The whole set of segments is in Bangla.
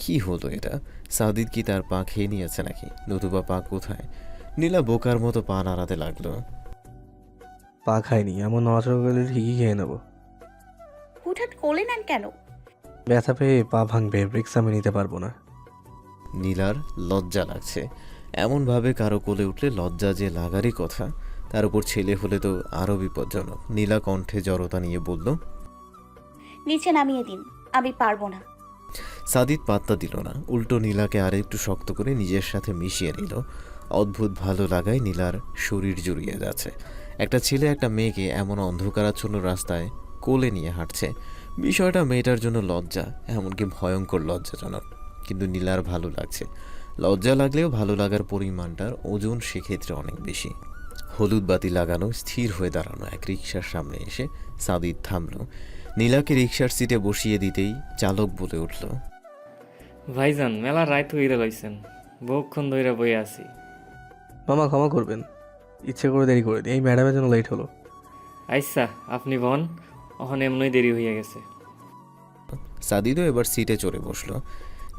কি হলো এটা? সাদিদ কি তার পা খেয়ে নিয়েছে নাকি? নতুবা পা কোথায়? নীলা বোকার মতো পা নাড়াতে লাগলো। পা খাইনি, এমন নড়াচড়া করলে ঠিকই খেয়ে নেবো। হুটহাট কোলে নেন কেন? ব্যথা পেয়ে পা ভাঙবে, ব্রেক্স আমি নিতে পারবো না। নীলার লজ্জা লাগছে। এমনভাবে কারো কোলে উঠলে লজ্জা যে লাগারই কথা, তার উপর ছেলে হলে তো আরও বিপজ্জনক। নীলা কণ্ঠে জড়তা নিয়ে বলল। নিচে নামিয়ে দিন, আমি পারবো না। সাদিদ পাত্তা দিল না, উল্টো নীলাকে আর একটু শক্ত করে নিজের সাথে মিশিয়ে নিল। অদ্ভুত ভালো লাগায় নীলার শরীর জুড়িয়ে যাচ্ছে। একটা ছেলে একটা মেয়েকে এমন অন্ধকারাচ্ছন্ন রাস্তায় কোলে নিয়ে হাঁটছে। বিষয়টা মেয়েটার জন্য লজ্জা, এমনকি ভয়ঙ্কর লজ্জাজনক। কিন্তু নীলার ভালো লাগছে। লজ্জা লাগলেও ভালো লাগার পরিমাণটার ওজন সেক্ষেত্রে অনেক বেশি। হলুদ বাতি লাগানো স্থির হয়ে দাঁড়ানো এক রিকশার সামনে এসে সাদিদ থামল। নীলাকে রিকশার সিটে বসিয়ে দিতেই চালক বলে উঠল। ভাইজান মেলা রাইত হইরে লইছেন, বহুক্ষণ ধইরা বই আছি। মামা ক্ষমা করবেন, ইচ্ছে করে দেরি করে দিই, এই ম্যাডামের জন্য লেট হলো। আইসা আপনি বন, অহন এমনই দেরি হইয়া গেছে। সাদিদও এবার সিটে চড়ে বসলো।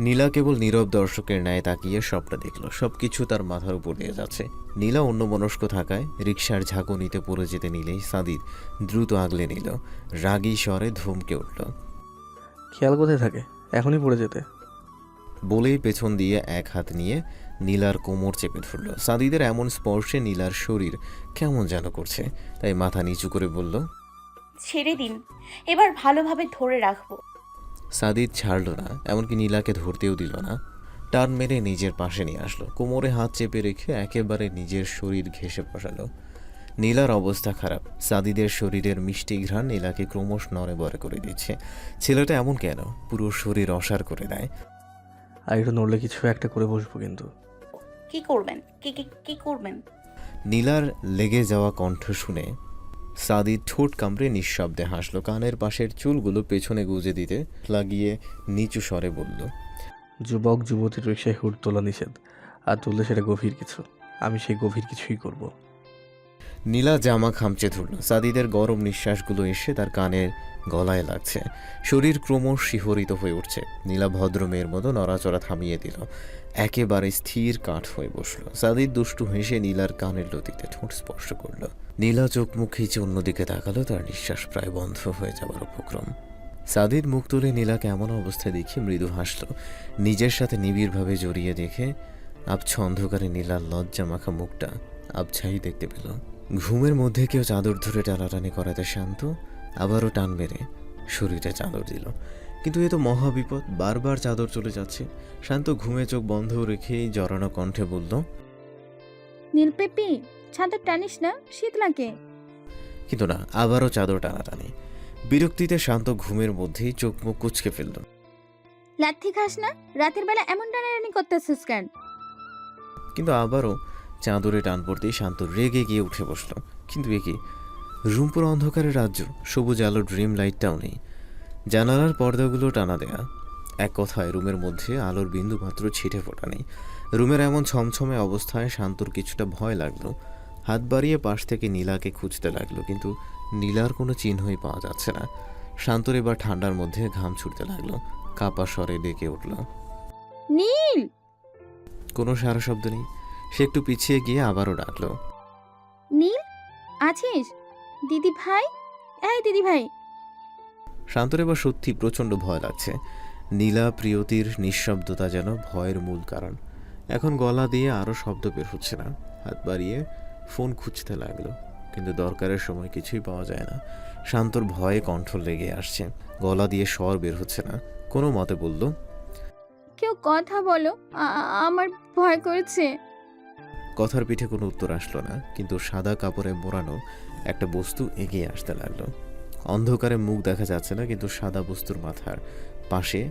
নীলা কেবল নীরব দর্শকের ন্যায় তাকিয়ে সবটা দেখল। সবকিছু তার মাথার উপর দিয়ে যাচ্ছে। নীলা অন্যমনস্ক থাকায় রিকশার ঝাঁকুনিতে পড়ে যেতে নিলেই সাদিদ দ্রুত আগলে নিল। রাগী স্বরে ধমকে উঠল। খেয়াল কোথায় থাকে, এখনই পড়ে যেতে। বলেই পেছন দিয়ে এক হাত নিয়ে নীলার কোমর চেপে ধরল। সাদিদের এমন স্পর্শে নীলার শরীর কেমন যেন করছে, তাই মাথা নিচু করে বলল। ছেড়ে দিন, এবার ভালোভাবে ধরে রাখবো। সাদিদ ছাড়ল না, এমনকি নীলাকে ধরতেও দিল না। টান মেরে নিজের পাশে নিয়ে আসলো, কোমরে হাত চেপে রেখে একেবারে নিজের শরীর ঘেঁষে বসালো। নীলার অবস্থা খারাপ। সাদিদের শরীরের মিষ্টি ঘ্রাণ নীলাকে ক্রমশ নড়ে বড়ে করে দিচ্ছে। ছেলেটা এমন কেন, পুরো শরীর অসাড় করে দেয়। আর একটু নড়লে কিছু একটা করে বসবো কিন্তু। কি করবেন? কি কি কি করবেন? নীলার লেগে যাওয়া কণ্ঠ শুনে সাদিদ ঠোঁট কামড়ে নিঃশব্দে হাসল। কানের পাশের চুলগুলো পেছনে গুজে দিতে লাগিয়ে নিচু স্বরে বলল। যুবক যুবতীর রিক্সায় হুট তোলা নিষেধ, আর তুললে সেটা গভীর কিছু। আমি সেই গভীর কিছুই করব। নীলা জামা খামচে ধরল। সাদিদের গরম নিঃশ্বাসগুলো এসে তার কানের গলায় লাগছে। শরীর ক্রমশ শিহরিত হয়ে উঠছে। নীলা ভদ্র মেয়ের মতো নড়াচড়া থামিয়ে দিল, একেবারে স্থির কাঠ হয়ে বসল। সাদিদ দুষ্টু হেসে নীলার কানের লতিতে ঠোঁট স্পর্শ করল। নীলা চোখ মুখ খিচে অন্যদিকে তাকালো, তার নিঃশ্বাস প্রায় বন্ধ হয়ে যাবার উপক্রম। সাদিদ মুখ তুলে নীলাকে এমন অবস্থায় দেখে মৃদু হাসল। নিজের সাথে নিবিড়ভাবে জড়িয়ে দেখে আবছা অন্ধকারে নীলার লজ্জা মাখা মুখটা আবছাই দেখতে পেল। ঘুমের মধ্যে কেউ চাদর ধরে টানাটানি করাতে শান্ত আবারও টান মেরে শরীরে চাদর দিল। কিন্তু এ তো মহাবিপদ, বারবার চাদর চলে যাচ্ছে। শান্ত ঘুমে চোখ বন্ধ রেখেই জড়ানো কণ্ঠে বলল। নীলপেপি, ছাদর টানিস না, শীত লাগে। কিন্তু না, আবারও চাদর টানাটানি। বিরক্তিতে শান্ত ঘুমের মধ্যেই চোখ মুখ কুঁচকে ফেলল। লাথি খাস না, রাতের বেলা এমন টানাটানি করতেছিস কেন? কিন্তু আবারও চাদরে টান পড়তেই শান্ত রেগে গিয়ে উঠে বসল। কিন্তু এ কি, রুমপুর অন্ধকারের রাজ্য, সবুজ আলো ড্রিম লাইটটাও নেই। জানালার পর্দাগুলো টানা দেয়া। এক কথায় রুমের মধ্যে আলোর বিন্দু মাত্র ছিটে ফোটা নেই। রুমের এমন ছমছমে অবস্থায় শান্তর কিছুটা ভয় লাগলো। হাত বাড়িয়ে পাশ থেকে নীলাকে খুঁজতে লাগলো, কিন্তু নীলার কোনো চিহ্নই পাওয়া যাচ্ছে না। শান্তর এবার ঠান্ডার মধ্যে ঘাম ছুটতে লাগলো। কাপা স্বরে ডেকে উঠল। নীল! কোনো সারা শব্দ নেই। সে একটু পিছিয়ে গিয়ে আবারও ডাকলো। নীল, আছিস? দিদি ভাই, এই দিদি ভাই। শান্তর এবার সত্যি প্রচণ্ড ভয় লাগছে। নীলা প্রিয়তির নিঃশব্দতা যেন ভয়ের মূল কারণ। এখন গলা দিয়ে আরও শব্দ বের হচ্ছে না। হাত বাড়িয়ে ফোন খুঁজতে লাগলো, কিন্তু দরকারের সময় কিছুই পাওয়া যায় না। শান্তর ভয়ে কণ্ঠ লেগে আসছে, গলা দিয়ে স্বর বের হচ্ছে না। কোনো মতে বলল। কেউ কথা বলো, আমার ভয় করছে। কথার পিঠে কোনো উত্তর আসলো না, কিন্তু সাদা কাপড়ে মোড়ানো একটা বস্তু এগিয়ে আসতে লাগলো। অন্ধকারে মুখ দেখা যাচ্ছে না, কিন্তু সাদা বস্তুর মাথার পাশে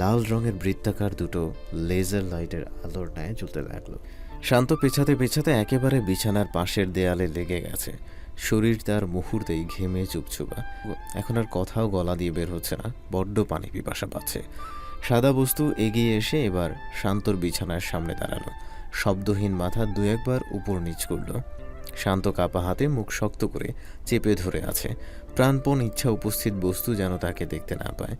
লাল রঙের বৃত্তাকার দুটো লেজার লাইটের আলোর ন্যায় জ্বলতে লাগলো। শান্ত পেছাতে পেছাতে একেবারে বিছানার পাশের দেয়ালে লেগে গেছে। শরীর তার মুহূর্তেই ঘেমে চুপচুপা। এখন আর কথাও গলা দিয়ে বের হচ্ছে না, বড্ড পানি পিপাসা পাচ্ছে। সাদা বস্তু এগিয়ে এসে এবার শান্তর বিছানার সামনে দাঁড়ালো। শব্দহীন মাথা দু একবার উপর নিচ করল। শান্ত কাপা হাতে মুখ শক্ত করে চেপে ধরে আছে। প্রাণপণ ইচ্ছা উপস্থিত বস্তু যেন তাকে দেখতে না পায়।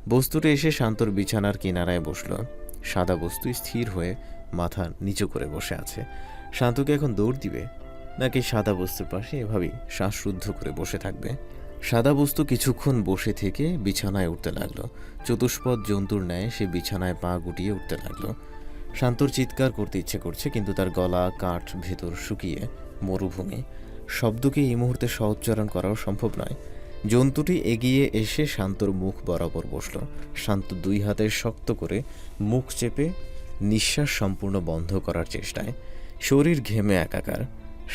বস্তুটা এসে শান্তর বিছানার কিনারায় বসল। সাদা বস্তু স্থির হয়ে মাথা নিচু করে বসে আছে। শান্তকে এখন দৌড় দিবে নাকি সাদা বস্তুর পাশে এভাবেই শ্বাসরুদ্ধ করে বসে থাকবে? সাদা বস্তু কিছুক্ষণ বসে থেকে বিছানায় উঠতে লাগলো। চতুষ্পদ জন্তুর ন্যায় সে বিছানায় পা গুটিয়ে উঠতে লাগলো। শান্তর চিৎকার করতে ইচ্ছে করছে, কিন্তু তার গলা কাঠ ভেতর শুকিয়ে মরুভূমি। শব্দকে এই মুহূর্তে সহোচ্চারণ করাও সম্ভব নয়। জন্তুটি এগিয়ে এসে শান্তর মুখ বরাবর বসল। শান্ত দুই হাতে শক্ত করে মুখ চেপে নিঃশ্বাস সম্পূর্ণ বন্ধ করার চেষ্টায়। শরীর ঘেমে একাকার।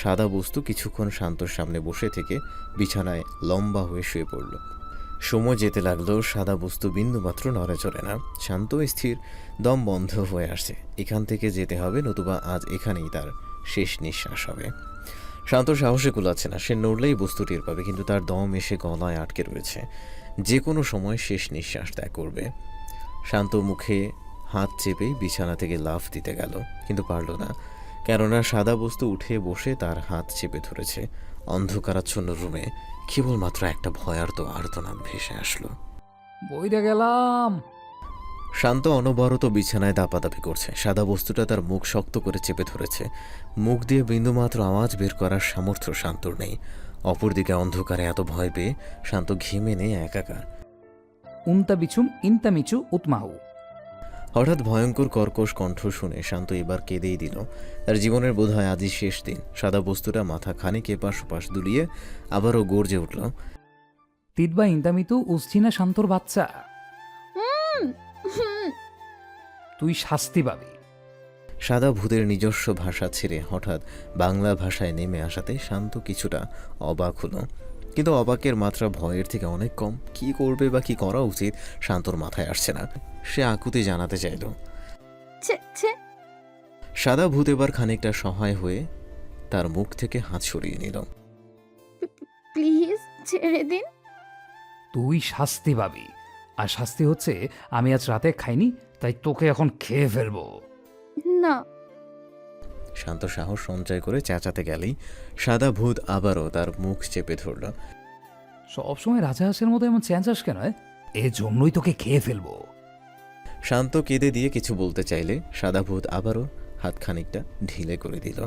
সাদা বস্তু কিছুক্ষণ শান্তর সামনে বসে থেকে বিছানায় লম্বা হয়ে শুয়ে পড়ল। সময় যেতে লাগলো, সাদা বস্তু বিন্দুমাত্র নড়ে চড়ে না। শান্ত স্থির, দম বন্ধ হয়ে আসছে। এখান থেকে যেতে হবে, নতুবা আজ এখানেই তার শেষ নিঃশ্বাস হবে। শান্ত সাহসে কুলাচ্ছে না। সে নড়লেই বস্তু টের পাবে, কিন্তু তার দম এসে গলায় আটকে রয়েছে। যে কোনো সময় শেষ নিঃশ্বাস ত্যাগ করবে। শান্ত মুখে হাত চেপে বিছানা থেকে লাফ দিতে গেল, কিন্তু পারল না, কেননা সাদা বস্তু উঠে বসে তার হাত চেপে ধরেছে। অন্ধকারাচ্ছন্ন রুমে কেবলমাত্র একটা ভয়ার্ত আর্তনাদ ভেসে আসলো। বইরে গেলাম। শান্ত অনবরত বিছানায় দাপাদাপি করছে। সাদা বস্তুটা তার মুখ শক্ত করে চেপে ধরেছে। মুখ দিয়ে বিন্দুমাত্র আওয়াজ বের করার সামর্থ্য শান্তর নেই। অপরদিকে অন্ধকারে এত ভয় পেয়ে শান্ত ঘেমে নেই একাকার। উমতা বিছুম ইনতা মিচু উতমাহু। হঠাৎ ভয়ঙ্কর কর্কশ কণ্ঠ শুনে শান্ত এবার কেঁদেই দিল। তার জীবনের বোধহয় আজই শেষ দিন। সাদা বস্তুটা মাথা খানিক এপাশ ওপাশ দুলিয়ে আবারও গর্জে উঠল। তিতবা ইন্তামিতু উসচিনা শান্তর বাচ্চা, তুই শাস্তি পাবি। সাদা ভূতের নিজস্ব ভাষা ছেড়ে হঠাৎ বাংলা ভাষায় নেমে আসাতে শান্ত কিছুটা অবাক হলো, কিন্তু অবাকের মাত্রা ভয়ের থেকে অনেক কম। কি করবে বা কি করা উচিত শান্তর মাথায় আসছে না। সে আকুতি জানাতে চাইল। ছে ছে সাদা ভূত এবার খানিকটা সহায় হয়ে তার মুখ থেকে হাত সরিয়ে নিল। প্লিজ ছেড়ে দিন। তুই শাস্তি পাবি, আর শাস্তি হচ্ছে আমি আজ রাতে খাইনি, তাই তোকে এখন খেয়ে ফেলবো। না, শান্ত সাহস সঞ্চয় করে চেঁচাতে গেলেই সাদা ভূত আবারও তার মুখ চেপে ধরল। সবসময় রাজাহাঁসের মতো এমন চেঁচাস কেন? এজন্যই তোকে খেয়ে ফেলবো। শান্ত কেঁদে দিয়ে কিছু বলতে চাইলে সাদা ভূত আবারও হাত খানিকটা ঢিলে করে দিল।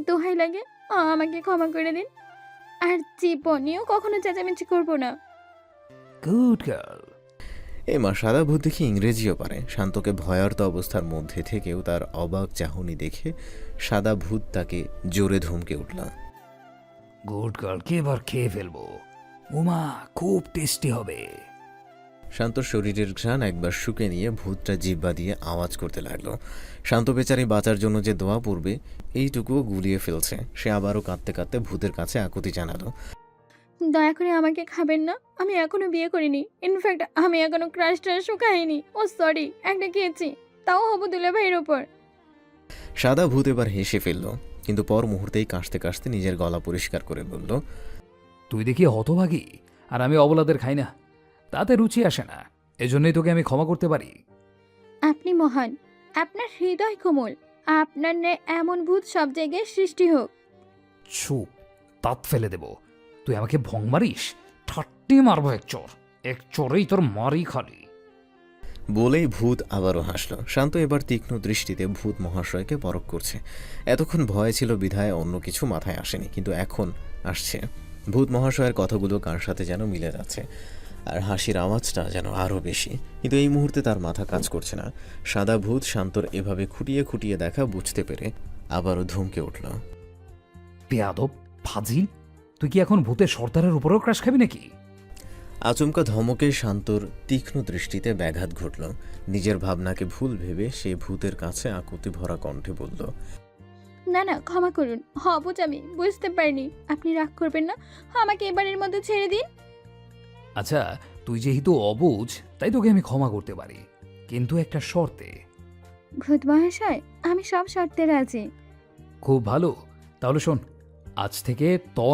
দোহাই লাগে, আমাকে ক্ষমা করে দিন। আর জীবনেও কখনো চেঁচামেচি করবো না। Good girl. মা সাদা ভূত দেখি ইংরেজিও পারে। শান্তকে ভয়ার্ত অবস্থার মধ্যে থেকেও তার অবাক চাহনি দেখে সাদা ভূত তাকে জোরে ধমকে উঠল। গুড গার্লকে এবার খেয়ে ফেলবো। উমা, খুব টেস্টি হবে। শান্ত শরীরের ঘ্রাণ একবার শুকে নিয়ে ভূতটা জিব্বা দিয়ে আওয়াজ করতে লাগলো। শান্ত বেচারি বাঁচার জন্য যে দোয়া পড়বে এইটুকুও গুলিয়ে ফেলছে। সে আবারও কাঁদতে কাঁদতে ভূতের কাছে আকুতি জানালো। দয়া করে আমাকে খাবেন না, আমি এখনো বিয়ে করিনি। ইনফ্যাক্ট আমি এখনো ক্রাশ ট্রাশও খাইনি। ও সরি, একটা খেয়েছি, তাও হবু দুলা ভাইয়ের ওপর। সাদা ভূত এবার হেসে ফেলল, কিন্তু পর মুহূর্তেই কাশতে কাশতে নিজের গলা পরিষ্কার করে বলল, তুই দেখি হতভাগী, আর আমি অবলাদের খাই না, তাতে রুচি আসে না। এজন্যই তোকে আমি ক্ষমা করতে পারি। আপনি মহান, আপনার হৃদয় কোমল। আপনার ন্যায় এমন ভূত সব জায়গায় সৃষ্টি হোক। চুপ, তাপ ফেলে দেব। তুই আমাকে ভং মারিস? ঠাট্টি মারবো এক চোরেই তোর মারি খালি। বলেই ভূত আবারও হাসল। শান্ত এবার তীক্ষ্ণ দৃষ্টিতে ভূত মহাশয়কে পরখ করছে। এতক্ষণ ভয় ছিল বিধায় অন্য কিছু মাথায় আসেনি, কিন্তু এখন আসছে। ভূত মহাশয়ের কথাগুলো কার সাথে যেন মিলে যাচ্ছে, আর হাসির আওয়াজটা যেন আরও বেশি। কিন্তু এই মুহূর্তে তার মাথা কাজ করছে না। সাদা ভূত শান্তর এভাবে খুঁটিয়ে খুঁটিয়ে দেখা বুঝতে পেরে আবারও ধমকে উঠল। বেয়াদব, ফাজিল, তুই কি এখন ভূতের সর্দারের উপরেও ক্রাশ খাবি নাকি? আচমকা ধমকে শান্তর তীক্ষ্ণ দৃষ্টিতে ব্যাঘাত ঘটল। নিজের ভাবনাকে ভুল ভেবে সে ভূতের কাছে আকুতি ভরা কণ্ঠে বলল, না না, ক্ষমা করুন, হবুজ আমি বুঝতে পারিনি। আপনি রাগ করবেন না, আমাকে এবারের মধ্যে ছেড়ে দিন। আচ্ছা, তুই যেহেতু অবুঝ, তাই তোকে আমি ক্ষমা করতে পারি, কিন্তু একটা শর্তে। ভূত মহাশয়, আমি সব শর্তে রাজি। খুব ভালো, তাহলে শোন, আজ থেকে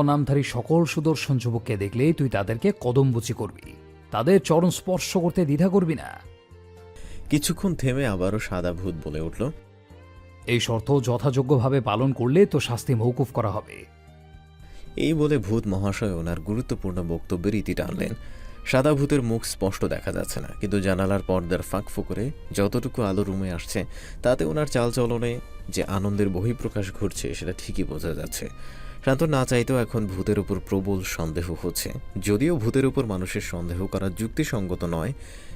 নামধারী সকল সুদর্শন যুবককে দেখলেই তুই তাদেরকে কদমবুচি করবি, তাদের চরণ স্পর্শ করতে দ্বিধা করবি না। কিছুক্ষণ থেমে আবারও সাদা ভূত বলে উঠল, এই শর্ত যথাযোগ্যভাবে পালন করলে তো শাস্তি মওকুফ করা হবে। এই বলে ভূত মহাশয় ওনার গুরুত্বপূর্ণ বক্তব্যের ইতি টানলেন। সাদা ভূতের মুখ স্পষ্ট দেখা যাচ্ছে না, কিন্তু জানালার পর্দার ফাঁক ফুকরে যতটুকু আলো রুমে আসছে তাতে ওনার চালচলনে যে আনন্দের বহিঃপ্রকাশ ঘটছে সেটা ঠিকই বোঝা যাচ্ছে। শান্ত না চাইতেও এখন ভূতের উপর প্রবল সন্দেহ হচ্ছে। যদিও ভূতের উপর মানুষের সন্দেহ করা যুক্তিসঙ্গত নয়,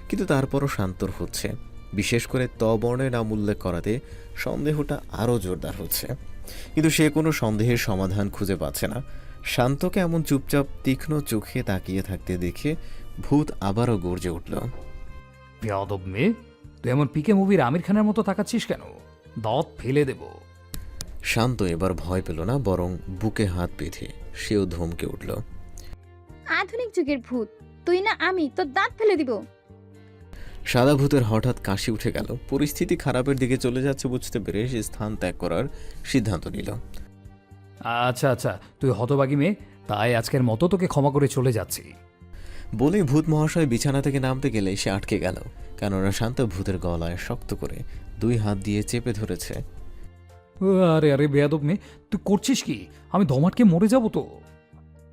কিন্তু তারপরও শান্তর হচ্ছে। বিশেষ করে ত বর্ণের নাম উল্লেখ করাতে সন্দেহটা আরও জোরদার হচ্ছে। কিন্তু সে কোনো সন্দেহের সমাধান খুঁজে পাচ্ছে না। শান্তকে এমন চুপচাপ তীক্ষ্ণ চোখে তাকিয়ে থাকতে দেখে ভূত আবারও গর্জে উঠল। বেয়াদব মেয়ে, তুই এমন পিকে মুভির আমির খানের মতো তাকাচ্ছিস কেন? দাঁত ফেলে দেব। শান্ত এবার ভয় পেল না, বরং বুকে হাত বেঁধে সেও ধমকে উঠল। আধুনিক যুগের ভূত তুই না আমি, তোর দাঁত ফেলে দিব। সাদা ভূতের হঠাৎ কাশি উঠে গেল। পরিস্থিতি খারাপের দিকে চলে যাচ্ছে বুঝতে পেরে সে স্থান ত্যাগ করার সিদ্ধান্ত নিল। আচ্ছা আচ্ছা, তুই হতবাগী মেয়ে, তাই আজকের মতো তোকে ক্ষমা করে চলে যাচ্ছি। বলে ভূত মহাশয় বিছানা থেকে নামতে গেলে সে আটকে গেল, কেননা শান্ত ভূতের গলায় শক্ত করে 2 হাত দিয়ে চেপে ধরেছে। আরে আরে বেয়াদব মেয়ে, তুই করছিস কি? আমি দম আটকে মরে যাবো তো।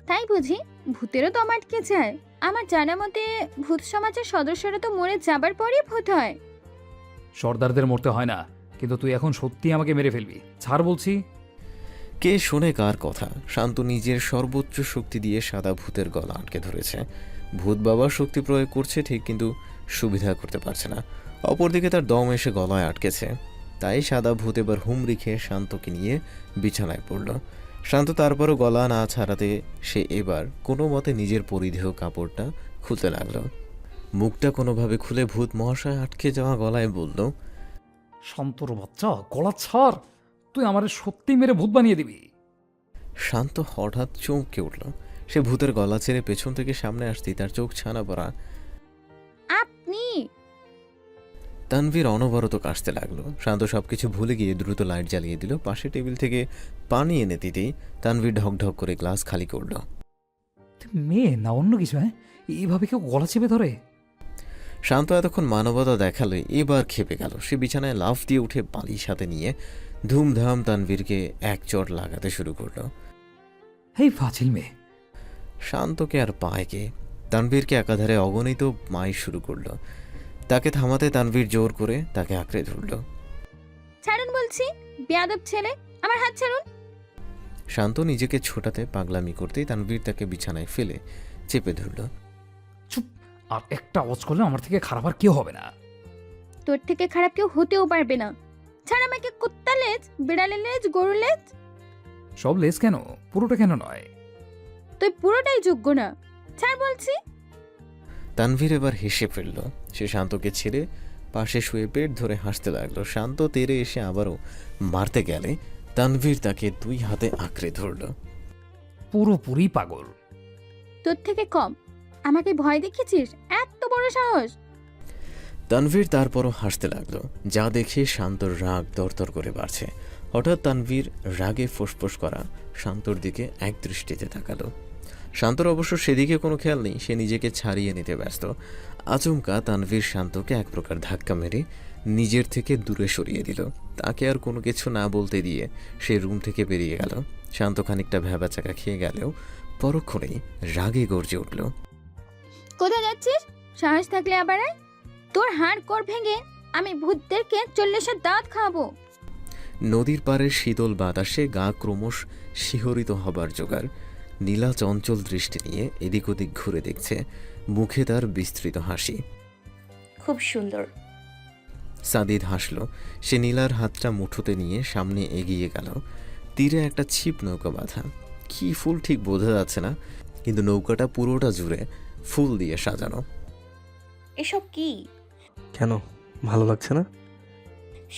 তাই বুঝি? ভূতেরও দম আটকে যায়? আমার জানা মতে ভূত সমাজের সদস্যরা তো মরে যাবার পরই ভূত হয়। সর্দারদের মরতে হয় না, কিন্তু তুই এখন সত্যি আমাকে মেরে ফেলবি। ছাড় বলছি। কে শোনে কার কথা? শান্ত নিজের সর্বোচ্চ শক্তি দিয়ে সাদা ভূতের গলা আটকে ধরেছে। ভূত বাবা শক্তি প্রয়োগ করছে ঠিক, কিন্তু সুবিধা করতে পারছে না। অপরদিকে তার দম এসে গলায় আটকেছে। তাই সাদা ভূত এবার হুমড়ি খেয়ে শান্তকে নিয়ে বিছানায় পড়ল। শান্ত তারপরও গলা না ছাড়াতে সে এবার কোনো মতে নিজের পরিধেয় কাপড়টা খুলতে লাগলো। মুখটা কোনোভাবে খুলে ভূত মহাশয় আটকে যাওয়া গলায় বলল, শান্তর বাচ্চা, গলা ছাড়। তুই আমার সত্যি মেরে ভূত বানিয়ে দিবি। শান্ত হঠাৎ চমকে উঠল। সে ভূতের গলা ছেড়ে পেছন থেকে সামনে আসতেই তার চোখ ছানা পড়া। আপনি? তানভীর অনবরত কাশতে লাগলো। শান্ত সবকিছু ভুলে গিয়ে দ্রুত লাইট জ্বালিয়ে দিল। পাশে টেবিল থেকে পানি এনে দিতেই তানভীর ঢকঢক করে গ্লাস খালি করল। তুই মেয়ে না অন্য কিছু? হ্যাঁ, এইভাবে কেউ গলা চেপে ধরে? শান্ত এতক্ষণ মানবতা দেখালো, এবার খেপে গেল। সে বিছানায় লাফ দিয়ে উঠে বালিশ হাতে নিয়ে ধুমধাম তানভীরকে এক চড় লাগাতে শুরু করলো। এই ফাজিল মেয়ে। শান্তকে আর পায় কে? তানভীরকে একাধারে অগণিত মাই শুরু করলো। তাকে থামাতে তানভীর জোর করে তাকে আঁকড়ে ধরল। ছাড়ুন বলছি, বেয়াদব ছেলে, আমার হাত ছাড়ুন। শান্ত নিজেকে ছোটাতে পাগলামি করতেই তানভীর তাকে বিছানায় ফেলে চেপে ধরল। চুপ! আর একটা আওয়াজ করলে আমার থেকে খারাপ আর কেউ হবে না। তোর থেকে খারাপ কেউ হতেও পারবে না। ছাড় আমাকে। কুত্তা লেজ, বিড়ালের লেজ, গরুর লেজ। সব লেজ কেন, পুরোটা কেন নয়? তুই পুরোটাই যোগ্য না। ছাড় বলছি। তানভীর এবার হেসে ফেলল। সে শান্তকে ছেড়ে পাশে শুয়ে পেট ধরে হাসতে লাগলো। শান্ত তেরে এসে আবারও মারতে গেলে তানভীর তাকে 2 হাতে আঁকড়ে ধরল। পুরোপুরি পাগল। তোর থেকে কম। আমাকে ভয় দেখিয়েছিস? এত বড় সাহস! তানভীর তারপরও হাসতে লাগলো, যা দেখে শান্তর রাগ দরদর করে বাড়ছে। হঠাৎ তানভীর রাগে ফোঁসফোঁস করা শান্তর দিকে এক দৃষ্টিতে তাকালো। শান্তর অবশ্য সেদিকে কোনো খেয়াল নেই, সে নিজেকে ছাড়িয়ে নিতে ব্যস্ত। আচমকা তানভীর শান্তকে এক প্রকার ধাক্কা মেরে নিজের থেকে দূরে সরিয়ে দিল। তাকে আর কোনো কিছু না বলতে দিয়ে সে রুম থেকে বেরিয়ে গেল। শান্ত খানিকটা ভ্যাবাচাকা খেয়ে গেলেও পরক্ষণেই রাগে গর্জে উঠল। কোথায় যাচ্ছিস? সাহস থাকলে আবার আয়। তোর হাড় কর ভেঙে আমি ভূতদেরকে 40 দাঁত খাওয়াবো। নদীর পাড়ের শীতল বাতাসে গা ক্রমশ শিহরিত হবার জোগাড়। নীলা চঞ্চল দৃষ্টি নিয়ে এদিক ওদিক ঘুরে দেখছে, মুখে তার বিস্তৃত হাসি। খুব সুন্দর। সাদিদ হাসল। সে নীলার হাতটা মুঠোতে নিয়ে সামনে এগিয়ে গেল। তীরে একটা ছিপ নৌকা বাঁধা। কি ফুল ঠিক বোঝা যাচ্ছে না, কিন্তু নৌকাটা পুরোটা জুড়ে ফুল দিয়ে সাজানো। এসব কি? কেন, ভালো লাগছে না?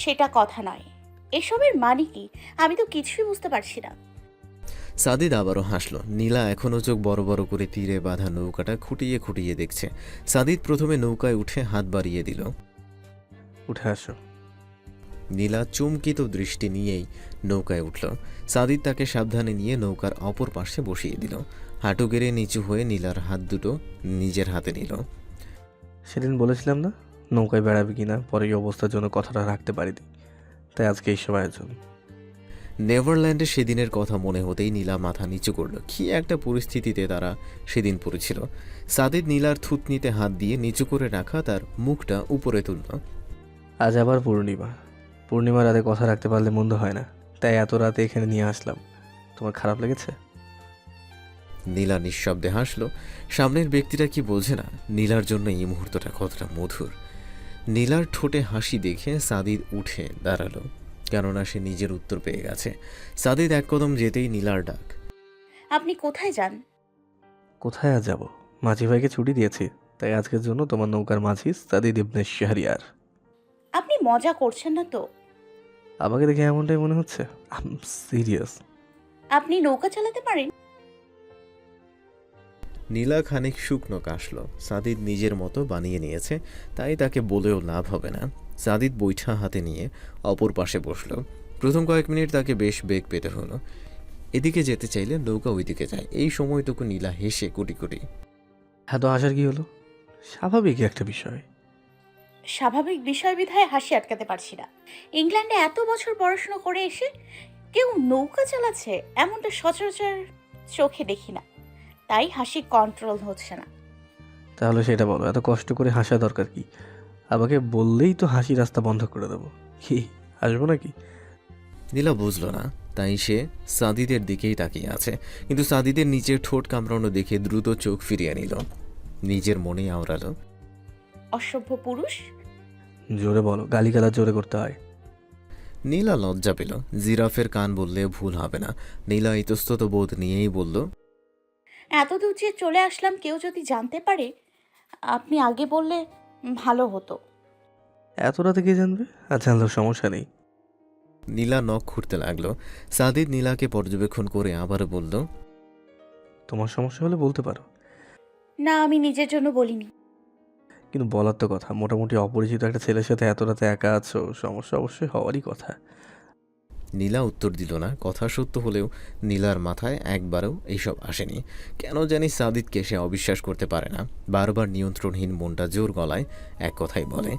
সেটা কথা নয়, এসবের মানে কি? আমি তো কিছুই বুঝতে পারছি না। সাদিদ আবারও হাসল। নীলা এখনও চোখ বড় বড় করে তীরে বাঁধা নৌকাটা খুঁটিয়ে খুঁটিয়ে দেখছে। সাদিদ প্রথমে নৌকায় উঠে হাত বাড়িয়ে দিল। উঠে আসো। নীলা চমকিত দৃষ্টি নিয়েই নৌকায় উঠল। সাদিদ তাকে সাবধানে নিয়ে নৌকার অপর পাশে বসিয়ে দিল। হাঁটু গেড়ে নিচু হয়ে নীলার হাত দুটো নিজের হাতে নিল। সেদিন বলেছিলাম না নৌকায় বেড়াবি কিনা, পরে এই অবস্থার জন্য কথাটা রাখতে পারিনি, তাই আজকে এইসব আয়োজন। নেভারল্যান্ডে সেদিনের কথা মনে হতেই নীলা মাথা নিচু করল। কি একটা পরিস্থিতিতে তারা সেদিন পড়েছিল। সাদিদ নীলার থুতনিতে হাত দিয়ে নিচু করে রাখা তার মুখটা উপরে তুলল। আজ আবার পূর্ণিমা। পূর্ণিমা রাতে কথা রাখতে পারলে মন্দ হয় না, তাই এত রাতে এখানে নিয়ে আসলাম। তোমার খারাপ লেগেছে? নীলা নিঃশব্দে হাসল। সামনের ব্যক্তিটা কি বোঝে না নীলার জন্য এই মুহূর্তটা কতটা মধুর। নীলার ঠোঁটে হাসি দেখে সাদিদ উঠে দাঁড়ালো, কেননা সে নিজের উত্তর পেয়ে গেছে। সাদিদ এক কদম যেতেই নীলার ডাক। আপনি কোথায় যান? কোথায় আর যাবো, মাঝি ভাইকে ছুটি দিয়েছি, তাই আজকের জন্য তোমার নৌকার মাঝি সাদিদ ইবনে শাহরিয়ার। আপনি মজা করছেন না তো? আমাকে দেখে এমনটাই মনে হচ্ছে? I am serious. আপনি নৌকা চালাতে পারেন? নীলা খানিক শুকনো কাশল। সাদিদ নিজের মতো বানিয়ে নিয়েছে, তাই তাকে বলেও লাভ হবে না। সাদিদ বৈঠা হাতে নিয়ে অপর পাশে বসল। প্রথম কয়েক মিনিট তাকে বেশ বেগ পেতে হলো। এদিকে যেতে চাইলে নৌকা ওইদিকে যায়। এই সময়টুকু নীলা হেসে কোটি কোটি। এত হাসার কি হলো? স্বাভাবিক একটা বিষয়। স্বাভাবিক বিষয় বিধায় হাসি আটকাতে পারছি না। ইংল্যান্ডে এত বছর পড়াশোনা করে এসে কেউ নৌকা চালাচ্ছে এমনটা সচরাচর চোখে দেখি না, তাই হাসি কন্ট্রোল হচ্ছে না। তাহলে সেটা বলো, এত কষ্ট করে হাসা দরকার কি? আমাকে বললেই তো হাসি রাস্তা বন্ধ করে দেবো। কি হাসবো নাকি? নীলা বুঝল না, তাই সে সাদিদের দিকেই তাকিয়ে আছে। কিন্তু সাদিদের নিচের ঠোঁট কামড়ানো দেখে দ্রুত চোখ ফিরিয়ে নিল। নিজের মনেই আওড়ালো, অসভ্য পুরুষ। জোরে বলো, গালিগালাজ জোরে করতে হয়। নীলা লজ্জা পেল। জিরাফের কান বললে ভুল হবে না। নীলা ইতস্তত বোধ নিয়েই বলল, এত দূর যে চলে আসলাম কেউ যদি জানতে পারে, আপনি আগে বললে ভালো হতো। এত রাতে কে জানবে? আর জানলেও সমস্যা নেই। নীলা নখ খুঁড়তে লাগলো। সাদিদ নীলাকে পর্যবেক্ষণ করে আবারও বলল, তোমার সমস্যা হলে বলতে পারো, না, আমি নিজের জন্য বলিনি। কিন্তু বলার তো কথা। মোটামুটি অপরিচিত একটা ছেলের সাথে এত রাতে একা আছো, সমস্যা অবশ্যই হওয়ারই কথা। নীলা উত্তর দিল না। কথা সত্য হলেও নীলার মাথায় একবারও এইসব আসেনি। কেন জানি সাদিদকে সে অবিশ্বাস করতে পারে না। বারবার নিয়ন্ত্রণহীন মনটা জোর গলায় এক কথাই বলে,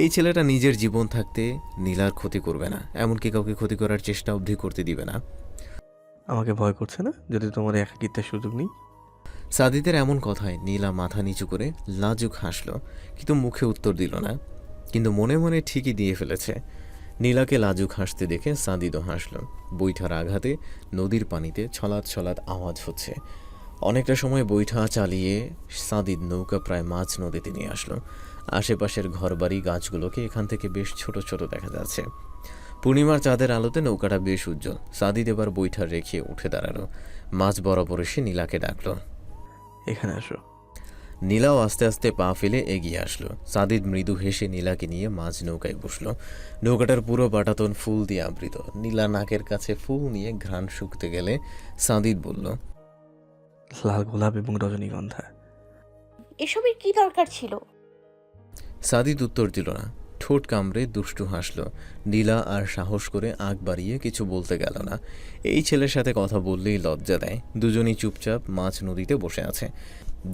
এই ছেলেটা নিজের জীবন থাকতে নীলার ক্ষতি করবে না, এমনকি কাউকে ক্ষতি করার চেষ্টা অবধি করতে দিবে না। আমাকে ভয় করছে না যদি তোমার একাকিত্বের সুযোগ নেই? সাদিদের এমন কথায় নীলা মাথা নিচু করে লাজুক হাসল, কিন্তু মুখে উত্তর দিল না। কিন্তু মনে মনে ঠিকই দিয়ে ফেলেছে। নীলাকে লাজুক হাসতে দেখে সাদিদও হাসল। বৈঠার আঘাতে নদীর পানিতে ছলাৎ ছলাৎ আওয়াজ হচ্ছে। অনেকটা সময় বৈঠা চালিয়ে সাদিদ নৌকা প্রায় মাঝ নদীতে নিয়ে আসলো। আশেপাশের ঘরবাড়ি গাছগুলোকে এখান থেকে বেশ ছোট ছোট দেখা যাচ্ছে। পূর্ণিমার চাঁদের আলোতে নৌকাটা বেশ উজ্জ্বল। সাদিদ এবার বৈঠা রেখে উঠে দাঁড়ালো। মাঝ বরাবর এসে নীলাকে ডাকলো, এখানে আসো। নীলাও আস্তে আস্তে পা ফেলে এগিয়ে আসলো। সাদিদ মৃদু হেসে নীলাকে নিয়ে মাঝ নৌকায় বসলো। নৌকাটার পুরো পাটাতন ফুল দিয়ে আবৃত। নীলা নাকের কাছে ফুল নিয়ে ঘ্রাণ শুকতে গেলে সাদিদ বলল, লাল গোলাপ এবং রজনীগন্ধা। এসবের কি দরকার ছিল? সাদিদ উত্তর দিল না। ঠোঁট কামড়ে দুষ্টু হাসল। নীলা আর সাহস করে আগ বাড়িয়ে কিছু বলতে গেল না। এই ছেলের সাথে কথা বললেই লজ্জা দেয়। দুজনই চুপচাপ মাঝ নদীতে বসে আছে,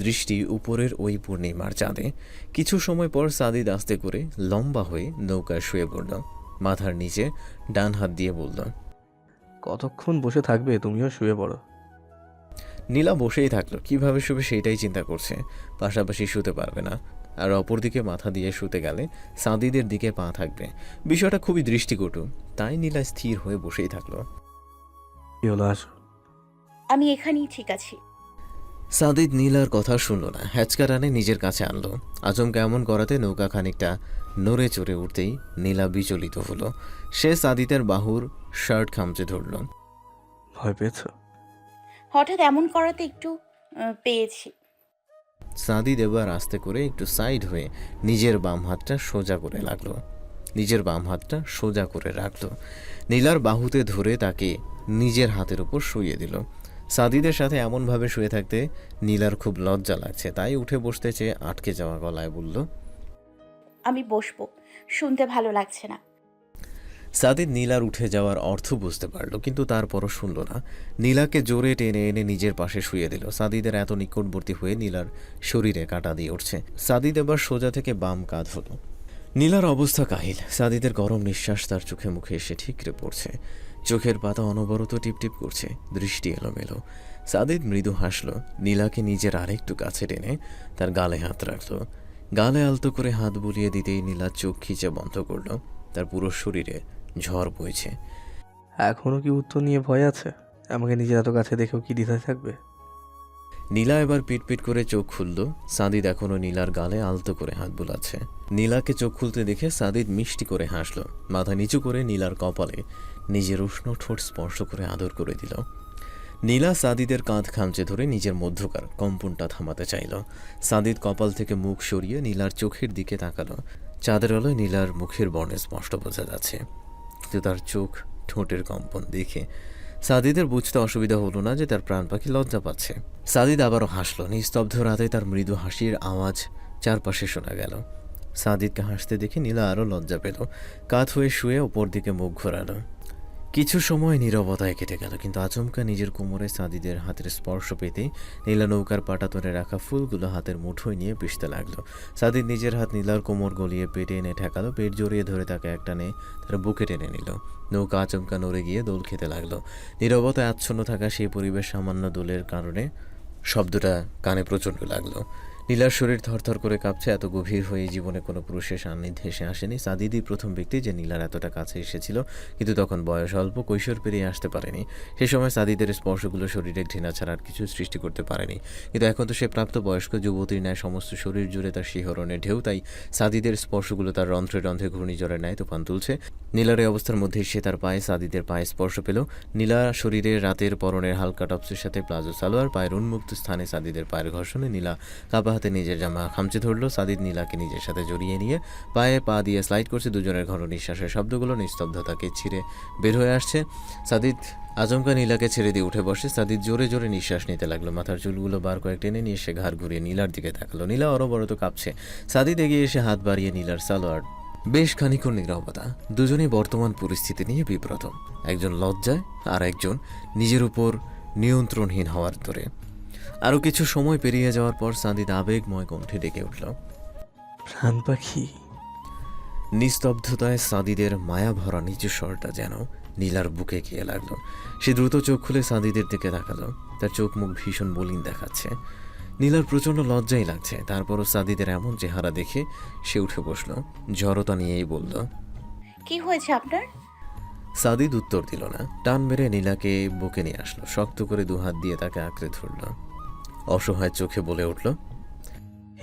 দৃষ্টি উপরের ওই পূর্ণিমার চাঁদে। কিছু সময় পর সাদিদ আস্তে করে লম্বা হয়ে নৌকায় শুয়ে পড়ল। মাথার নিচে ডান হাত দিয়ে বলল, কতক্ষণ বসে থাকবে? তুমিও শুয়ে পড়ো। নীলা বসেই থাকলো। কিভাবে শুবে সেইটাই চিন্তা করছে। পাশাপাশি শুতে পারবে না, আর অপরদিকে মাথা দিয়ে শুতে গেলে সাদিদের দিকে পা থাকবে। বিষয়টা খুবই দৃষ্টিকটু, তাই নীলা স্থির হয়ে বসেই থাকলো। কি হলো, আসো। আমি এখানেই ঠিক আছি। সাদিদ নীলার কথা শুনল না। হ্যাচকা টানে নিজের কাছে আনলো। আচমকা এমন করাতে নৌকা খানিকটা নড়ে চড়ে উঠতেই নীলা বিচলিত হলো। সে সাদিদের বাহুর শার্ট খামচে ধরল। ভয় পেয়েছ? হঠাৎ এমন করাতে একটু পেয়েছি। সাদিদ এবার আস্তে করে একটু সাইড হয়ে নিজের বাম হাতটা সোজা করে রাখলো। নীলার বাহুতে ধরে তাকে নিজের হাতের উপর শুইয়ে দিল। সাদিদের সাথে এমনভাবে শুয়ে থাকতে নীলার খুব লজ্জা লাগছে, তাই উঠে বসতে চেয়ে আটকে যাওয়া গলায় বলল, আমি বসবো, শুনতে ভালো লাগছে না। সাদিদ নীলার উঠে যাওয়ার অর্থ বুঝতে পারল, কিন্তু তারপরও শুনল না। নীলাকে জোরে টেনে এনে নিজের পাশে শুয়ে দিল। সাদিদের এত নিকটবর্তী হয়ে নীলার শরীরে কাঁটা দিয়ে উঠছে। সাদিদ এবার সোজা থেকে বাম কাঁধ হলো। নীলার অবস্থা কাহিল। সাদিদের গরম নিঃশ্বাস তার চোখে মুখে এসে ঠিকরে পড়ছে। চোখের পাতা অনবরত টিপটিপ করছে, দৃষ্টি এলোমেলো। সাদিদ মৃদু হাসল, নীলাকে নিজের আরেকটু কাছে টেনে তার গালে হাত রাখল। গালে আলতো করে হাত বুলিয়ে দিতেই নীলা চোখ খিচে বন্ধ করল। তার পুরো শরীরে ঝড় বইছে। এখনও কি উত্তর নিয়ে ভয় আছে? আমাকে নিজের এত কাছে দেখেও কি দ্বিধায় থাকবে? নীলা এবার পিটপিট করে চোখ খুলল। সাদিদ এখনো নীলার গালে আলতো করে হাত বুলাচ্ছে। নীলাকে চোখ খুলতে দেখে সাদিদ মিষ্টি করে হাসল, মাথা নিচু করে নীলার কপালে নিজের উষ্ণ ঠোঁট স্পর্শ করে আদর করে দিল। নীলা সাদিদের কাঁধ খামচে ধরে নিজের মধ্যকার কম্পনটা থামাতে চাইল। সাদিদ কপাল থেকে মুখ সরিয়ে নীলার চোখের দিকে তাকালো। চাঁদের আলোয় নীলার মুখের বর্ণে স্পষ্ট বোঝা যাচ্ছে, কিন্তু তার চোখ ঠোঁটের কম্পন দেখে সাদিদের বুঝতে অসুবিধা হলো না যে তার প্রাণ পাখি লজ্জা পাচ্ছে। সাদিদ আবারও হাসল। নিস্তব্ধ রাতে তার মৃদু হাসির আওয়াজ চারপাশে শোনা গেল। সাদিদকে হাসতে দেখে নীলা আরও লজ্জা পেল। কাত হয়ে শুয়ে ওপর দিকে মুখ ঘোরালো। কিছু সময় নীরবতায় কেটে গেল, কিন্তু আচমকা নিজের কোমরে সাদিদের হাতের স্পর্শ পেতেই নীলা নৌকার পাটাতনে রাখা ফুলগুলো হাতের মুঠোয় নিয়ে পিষতে লাগলো। সাদিদ নিজের হাত নীলার কোমর গলিয়ে পেটে এনে ঠেকালো। পেট জড়িয়ে ধরে তাকে একটানে তার বুকে টেনে নিল। নৌকা আচমকা নড়ে গিয়ে দোল খেতে লাগলো। নীরবতায় আচ্ছন্ন থাকা সেই পরিবেশ সামান্য দোলের কারণে শব্দটা কানে প্রচণ্ড লাগলো। নীলার শরীর থরথর করে কাঁপছে। এত গভীর হয়ে জীবনে কোনো পুরুষের সান্নিধ্যে এসে আসেনি। সাদিদই প্রথম ব্যক্তি যে নীলার এতটা কাছে এসেছিল, কিন্তু তখন বয়স অল্প, কৈশোর পেরিয়ে আসতে পারেনি। সে সময় সাদিদের স্পর্শগুলো শরীরে ঘৃণা ছাড়া আর কিছু সৃষ্টি করতে পারেনি, কিন্তু এখন তো সে প্রাপ্তবয়স্ক যুবতীর ন্যায় সমস্ত শরীর জুড়ে তার শিহরণের ঢেউ। তাই সাদিদের স্পর্শগুলো তার রন্ধ্রে রন্ধ্রে ঘূর্ণিঝড়ের ন্যায় তুফান তুলছে। নীলার এই অবস্থার মধ্যেই সে তার পায়ে সাদিদের পায়ে স্পর্শ পেল। নীলা শরীরে রাতের পরনের হালকা টপসের সাথে প্লাজো সালোয়ার, পায়ের উন্মুক্ত স্থানে সাদিদের পায়ের ঘর্ষণে নীলা কাপা হাতে নিজের জামা খামচে ধরল। সাদিদ নীলাকে নিজের সাথে জড়িয়ে নিয়ে পায়ে পা দিয়ে স্লাইড করছে। দুজনের ঘন নিঃশ্বাসের শব্দগুলো নিস্তব্ধতাকে ছিঁড়ে বের হয়ে আসছে। সাদিদ আচমকা নীলাকে ছেড়ে দিয়ে উঠে বসে। সাদিদ জোরে জোরে নিঃশ্বাস নিতে লাগলো। মাথার চুলগুলো বার কয়েক টেনে নিয়ে সে ঘাড় ঘুরিয়ে নীলার দিকে তাকালো। নীলা অনবরত কাঁপছে। সাদিদ এগিয়ে এসে হাত বাড়িয়ে নীলার সালোয়ার। বেশ খানিকক্ষণ নীরবতা। দুজনেই বর্তমান পরিস্থিতি নিয়ে বিব্রত, একজন লজ্জায় আর একজন নিজের উপর নিয়ন্ত্রণহীন হওয়ার দরে। আরও কিছু সময় পেরিয়ে যাওয়ার পর সাদিদ আবেগময় কণ্ঠে ডেকে উঠল, প্রাণ পাখি। নিস্তব্ধতায় সাদিদের মায়া ভরা নিচু স্বরটা যেন নীলার বুকে গিয়ে লাগলো। সে দ্রুত চোখ খুলে সাদিদের দিকে তাকালো। তার চোখ মুখ ভীষণ মলিন দেখাচ্ছে। নীলার প্রচণ্ড লজ্জাই লাগছে। তারপরও সাদিদের এমন চেহারা দেখে সে উঠে বসল। জড়তা নিয়েই বলল, কি হয়েছে আপনার? সাদিদ উত্তর দিল না। টান মেরে নীলাকে বুকে নিয়ে আসলো। শক্ত করে দুহাত দিয়ে তাকে আঁকড়ে ধরল। অসহায় চোখে বলে উঠল,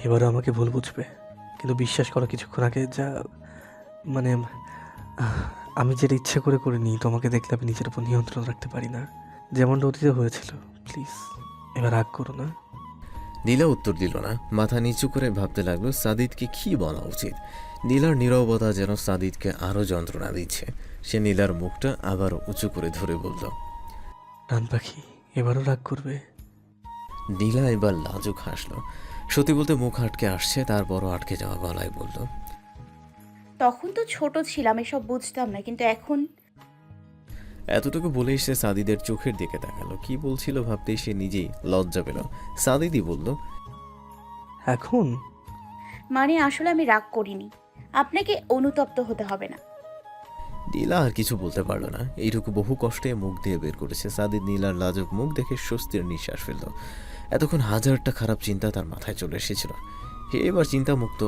এবারও আমাকে ভুল বুঝবে, কিন্তু বিশ্বাস করো কিছুক্ষণ আগে যা মানে আমি যেটা ইচ্ছে করে করিনি। তোমাকে দেখলে আমি নিজের উপর নিয়ন্ত্রণ রাখতে পারি না, যেমনটা অতীতে হয়েছিল। প্লিজ এবার রাগ করো না। নীলা উত্তর দিল না। মাথা নিচু করে ভাবতে লাগলো সাদিদকে কি বলা উচিত। নীলার নীরবতা যেন সাদিদকে আরও যন্ত্রণা দিচ্ছে। সে নীলার মুখটা আবার উঁচু করে ধরে বলল, প্রাণ পাখি, এবারও রাগ করবে? নীলা এবার লাজুক হাসলো। সত্যি বলতে মুখ আটকে আসছে, তারপরও আটকে যাওয়া গলায় বলল, তখন তো ছোট ছিলাম, এসব বুঝতাম না, কিন্তু এখন এতটুকু বলেই সে সাদিদের চোখের দিকে তাকালো। কি বলছিল ভাবতেই সে নিজেই লজ্জা পেল। সাদিদই বলল, এখন মানে আসলে আমি রাগ করিনি, আপনাকে অনুতপ্ত হতে হবে না। নীলা আর কিছু বলতে পারলো না। এইটুকু বহু কষ্টে মুখ দিয়ে বের করেছে। সাদিদ নীলার লাজুক মুখ দেখে স্বস্তির নিঃশ্বাস ফেলল। এতক্ষণ হাজারটা খারাপ চিন্তা তার মাথায় চলে এসেছিল। সে এবার চিন্তামুক্ত।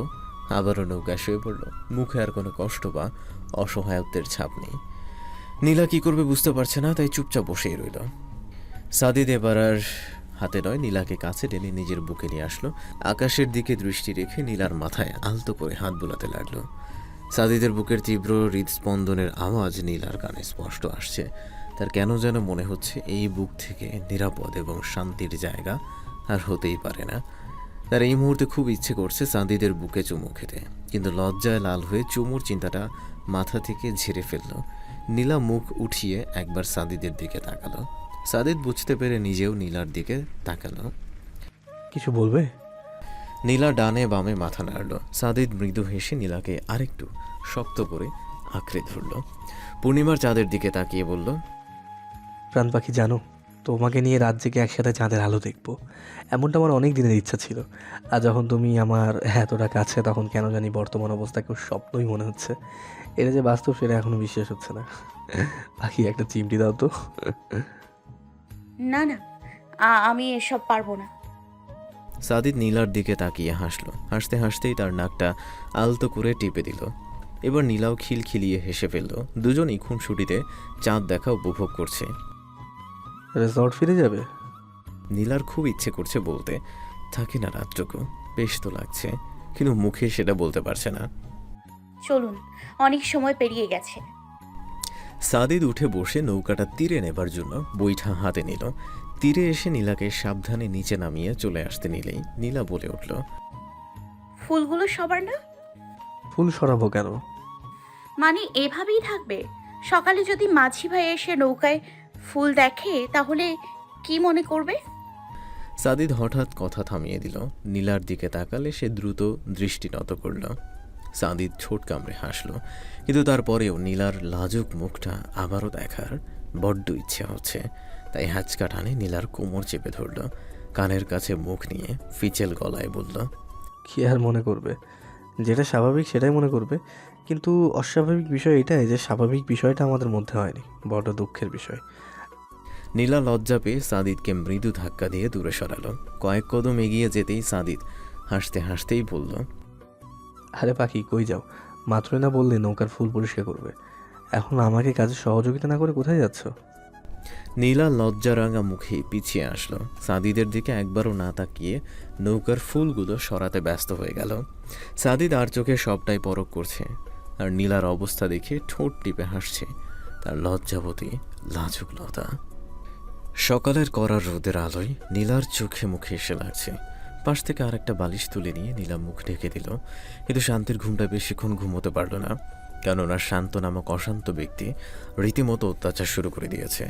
আবারও নৌকায় শুয়ে পড়ল। মুখে আর কোনো কষ্ট বা অসহায়ত্বের ছাপ নেই। নীলা কি করবে বুঝতে পারছে না, তাই চুপচাপ বসেই রইল। সাদিদ এবার আর হাতে নয়, নীলাকে কাছে টেনে নিজের বুকে নিয়ে আসলো। আকাশের দিকে দৃষ্টি রেখে নীলার মাথায় আলতো করে হাত বুলাতে লাগলো। সাদিদের বুকের তীব্র হৃদস্পন্দনের আওয়াজ নীলার কানে স্পষ্ট আসছে। তার কেন যেন মনে হচ্ছে এই বুক থেকে নিরাপদ এবং শান্তির জায়গা আর হতেই পারে না। তার এই মুহূর্তে খুব ইচ্ছে করছে সাদিদের বুকে চুমু খেতে, কিন্তু লজ্জায় লাল হয়ে চুমুর চিন্তাটা মাথা থেকে ঝেড়ে ফেলল। নীলা মুখ উঠিয়ে একবার সাদিদের দিকে তাকালো। সাদিদ বুঝতে পেরে নিজেও নীলার দিকে তাকালো। কিছু বলবে? নীলা ডানে বামে মাথা নাড়ল। সাদিদ মৃদু হেসে নীলাকে আরেকটু শক্ত করে আঁকড়ে ধরল। পূর্ণিমার চাঁদের দিকে তাকিয়ে বলল, প্রাণ পাখি, জানো তোমাকে নিয়ে রাত জেগে একসাথে চাঁদের আলো দেখবো, এমনটা আমার অনেক দিনের ইচ্ছা ছিল। আর যখন তুমি আমার এতটা কাছে, তখন কেন জানি বর্তমান অবস্থাকেও স্বপ্নই মনে হচ্ছে। এটা যে বাস্তব সেটা এখনো বিশ্বাস হচ্ছে না। বাকি একটা চিমটি দাও তো। না না, আমি এসব পারবো না। সাদিদ নীলার দিকে তাকিয়ে হাসলো। হাসতে হাসতেই তার নাকটা আলতো করে টিপে দিল। এবার নীলাও খিলখিলিয়ে হেসে ফেলল। দুজনই খুনসুটিতে চাঁদ দেখা উপভোগ করছে। রিসর্ট ফিরে যাবে? নীলার খুব ইচ্ছে করছে বলতে, থাকি না রাতটুকু, বেশ তো লাগছে, কিন্তু মুখে সেটা বলতে পারছে না। চলুন, অনেক সময় পেরিয়ে গেছে। সাদিদ উঠে বসে নৌকাটা তীরে নেবার জন্য বৈঠা হাতে নিল। তীরে এসে নীলাকে সাবধানে নিচে নামিয়ে চলে আসতে নিলেই নীলা বলে উঠল, ফুলগুলো সবার না? ফুল সরাবো কেন? মানে এভাবেই থাকবে? সকালে যদি মাঝি ভাই এসে নৌকায় ফুল দেখে তাহলে কি মনে করবে? সাদিদ হঠাৎ কথা থামিয়ে দিল। নীলার দিকে তাকালে সে দ্রুত দৃষ্টি নত করল। সাদিদ ঠোঁট কামড়ে হাসল, কিন্তু তারপরেও নীলার লাজুক মুখটা আবারও দেখার বড্ড ইচ্ছে হচ্ছে। তাই হ্যাচকা টানে নীলার কোমর চেপে ধরল। কানের কাছে মুখ নিয়ে ফিচেল গলায় বলল, কি আর মনে করবে? যেটা স্বাভাবিক সেটাই মনে করবে। কিন্তু অস্বাভাবিক বিষয় এটাই যে স্বাভাবিক বিষয়টা আমাদের মধ্যে হয়নি। বড় দুঃখের বিষয়। নীলা লজ্জা পেয়ে সাদিদকে মৃদু ধাক্কা দিয়ে দূরে সরালো। কয়েক কদম এগিয়ে যেতেই সাদিদ হাসতে হাসতেই বলল, আরে পাখি, কই যাও? মাত্রই না বললে নৌকার ফুল পরিষ্কার করবে। এখন আমাকে কাজে সহযোগিতা না করে কোথায় যাচ্ছ? নীলা লজ্জারাঙা মুখে পিছিয়ে আসলো। সাদিদের দিকে একবারও না তাকিয়ে নৌকার ফুলগুলো সরাতে ব্যস্ত হয়ে গেল। সাদিদ আর চোখে সবটাই পরখ করছে, আর নীলার অবস্থা দেখে ঠোঁট টিপে হাসছে। তার লজ্জাবতী লাজুক লতা। সকালের কড়া রোদের আলোয় নীলার চোখে মুখে এসে লাগছে। পাশ থেকে আর একটা বালিশ তুলে নিয়ে নীলা মুখ ঢেকে দিল। কিন্তু শান্তির ঘুমটা বেশিক্ষণ ঘুমোতে পারল না, কেননা শান্ত নামক অশান্ত ব্যক্তি রীতিমতো অত্যাচার শুরু করে দিয়েছে।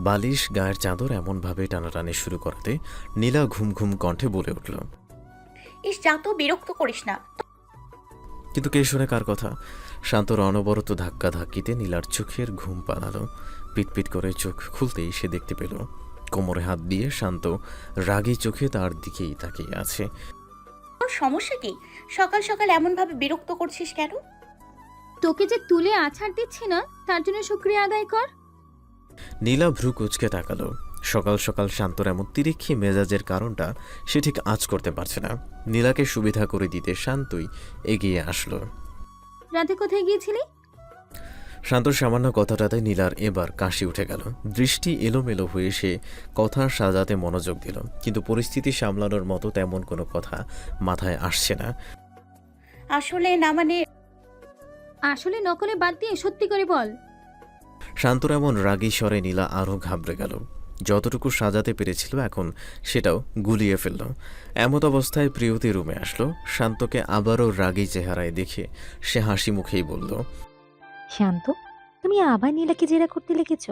বালিশ, গায়ের চাদর এমনভাবে টানাটানি শুরু করাতে নীলা ঘুম ঘুম কণ্ঠে বলে উঠল, ইস, যা তো, বিরক্ত করিস না। কিন্তু কে শুনে কার কথা? শান্তর অনবরত ধাক্কা ধাক্কিতে নীলার চোখের ঘুম পালালো। পিটপিট করে চোখ খুলতেই সে দেখতে পেল কোমরে হাত দিয়ে শান্ত রাগী চোখে তার দিকেই তাকিয়ে আছে। তোর সমস্যা কি? সকাল সকাল এমনভাবে বিরক্ত করছিস কেন? তোকে যে তুলে আছাড় দিচ্ছি না, তার জন্য শুক্রিয়া আদায় কর। নীলা ভ্রু কুচকে তাকালো। সকাল সকাল শান্তর এমন তিরিক্ষি মেজাজের কারণটা সে ঠিক আঁচ করতে পারছে না। নীলাকে সুবিধা করে দিতে শান্তই এগিয়ে আসলো। রাতে কোথায় গিয়েছিলি? শান্তর সামান্য কথাটাতে নীলার এবার কাশি উঠে গেল। দৃষ্টি এলোমেলো হয়ে সে কথা সাজাতে মনোযোগ দিল, কিন্তু পরিস্থিতি সামলানোর মতো তেমন কোনো কথা মাথায় আসছে না। আসলে না, মানে আসলে নকলে বাদ দিয়ে সত্যি করে বল। শান্তর এমন রাগী স্বরে নীলা আরও ঘাবড়ে গেল। যতটুকু সাজাতে পেরেছিল এখন সেটাও গুলিয়ে ফেলল। এমত অবস্থায় প্রিয়তি রুমে আসলো। শান্তকে আবারও রাগী চেহারায় দেখে সে হাসি মুখেই বলল, শান্ত, তুমি আবার নীলাকে জেরা করতে লেগেছ?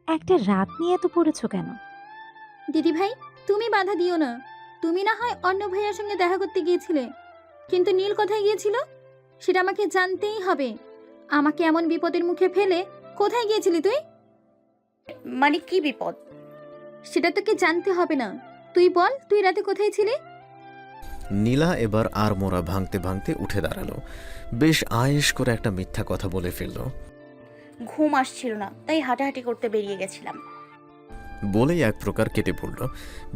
একটা রাত নিয়ে এত পড়েছো কেন? দিদি ভাই, তুমি বাধা দিও না। তুমি না হয় অন্য ভাইয়ার সঙ্গে দেখা করতে গিয়েছিলে, কিন্তু নীল কোথায় গিয়েছিল সেটা আমাকে জানতেই হবে। আমাকে এমন বিপদের মুখে ফেলে কোথায় গিয়েছিলি তুই? মানে কি বিপদ? সেটা তোকে জানতে হবে না। তুই বল, তুই রাতে কোথায় ছিলি? নীলা এবার আর মোড়া ভাঙতে ভাঙতে উঠে দাঁড়ালো। বেশ আয়েশ করে একটা মিথ্যা কথা বলে ফেলল। ঘুম আসছিল না, তাই হাঁটাহাঁটি করতে বেরিয়ে গেছিলাম। বলেই এক প্রকার কেটে পড়ল।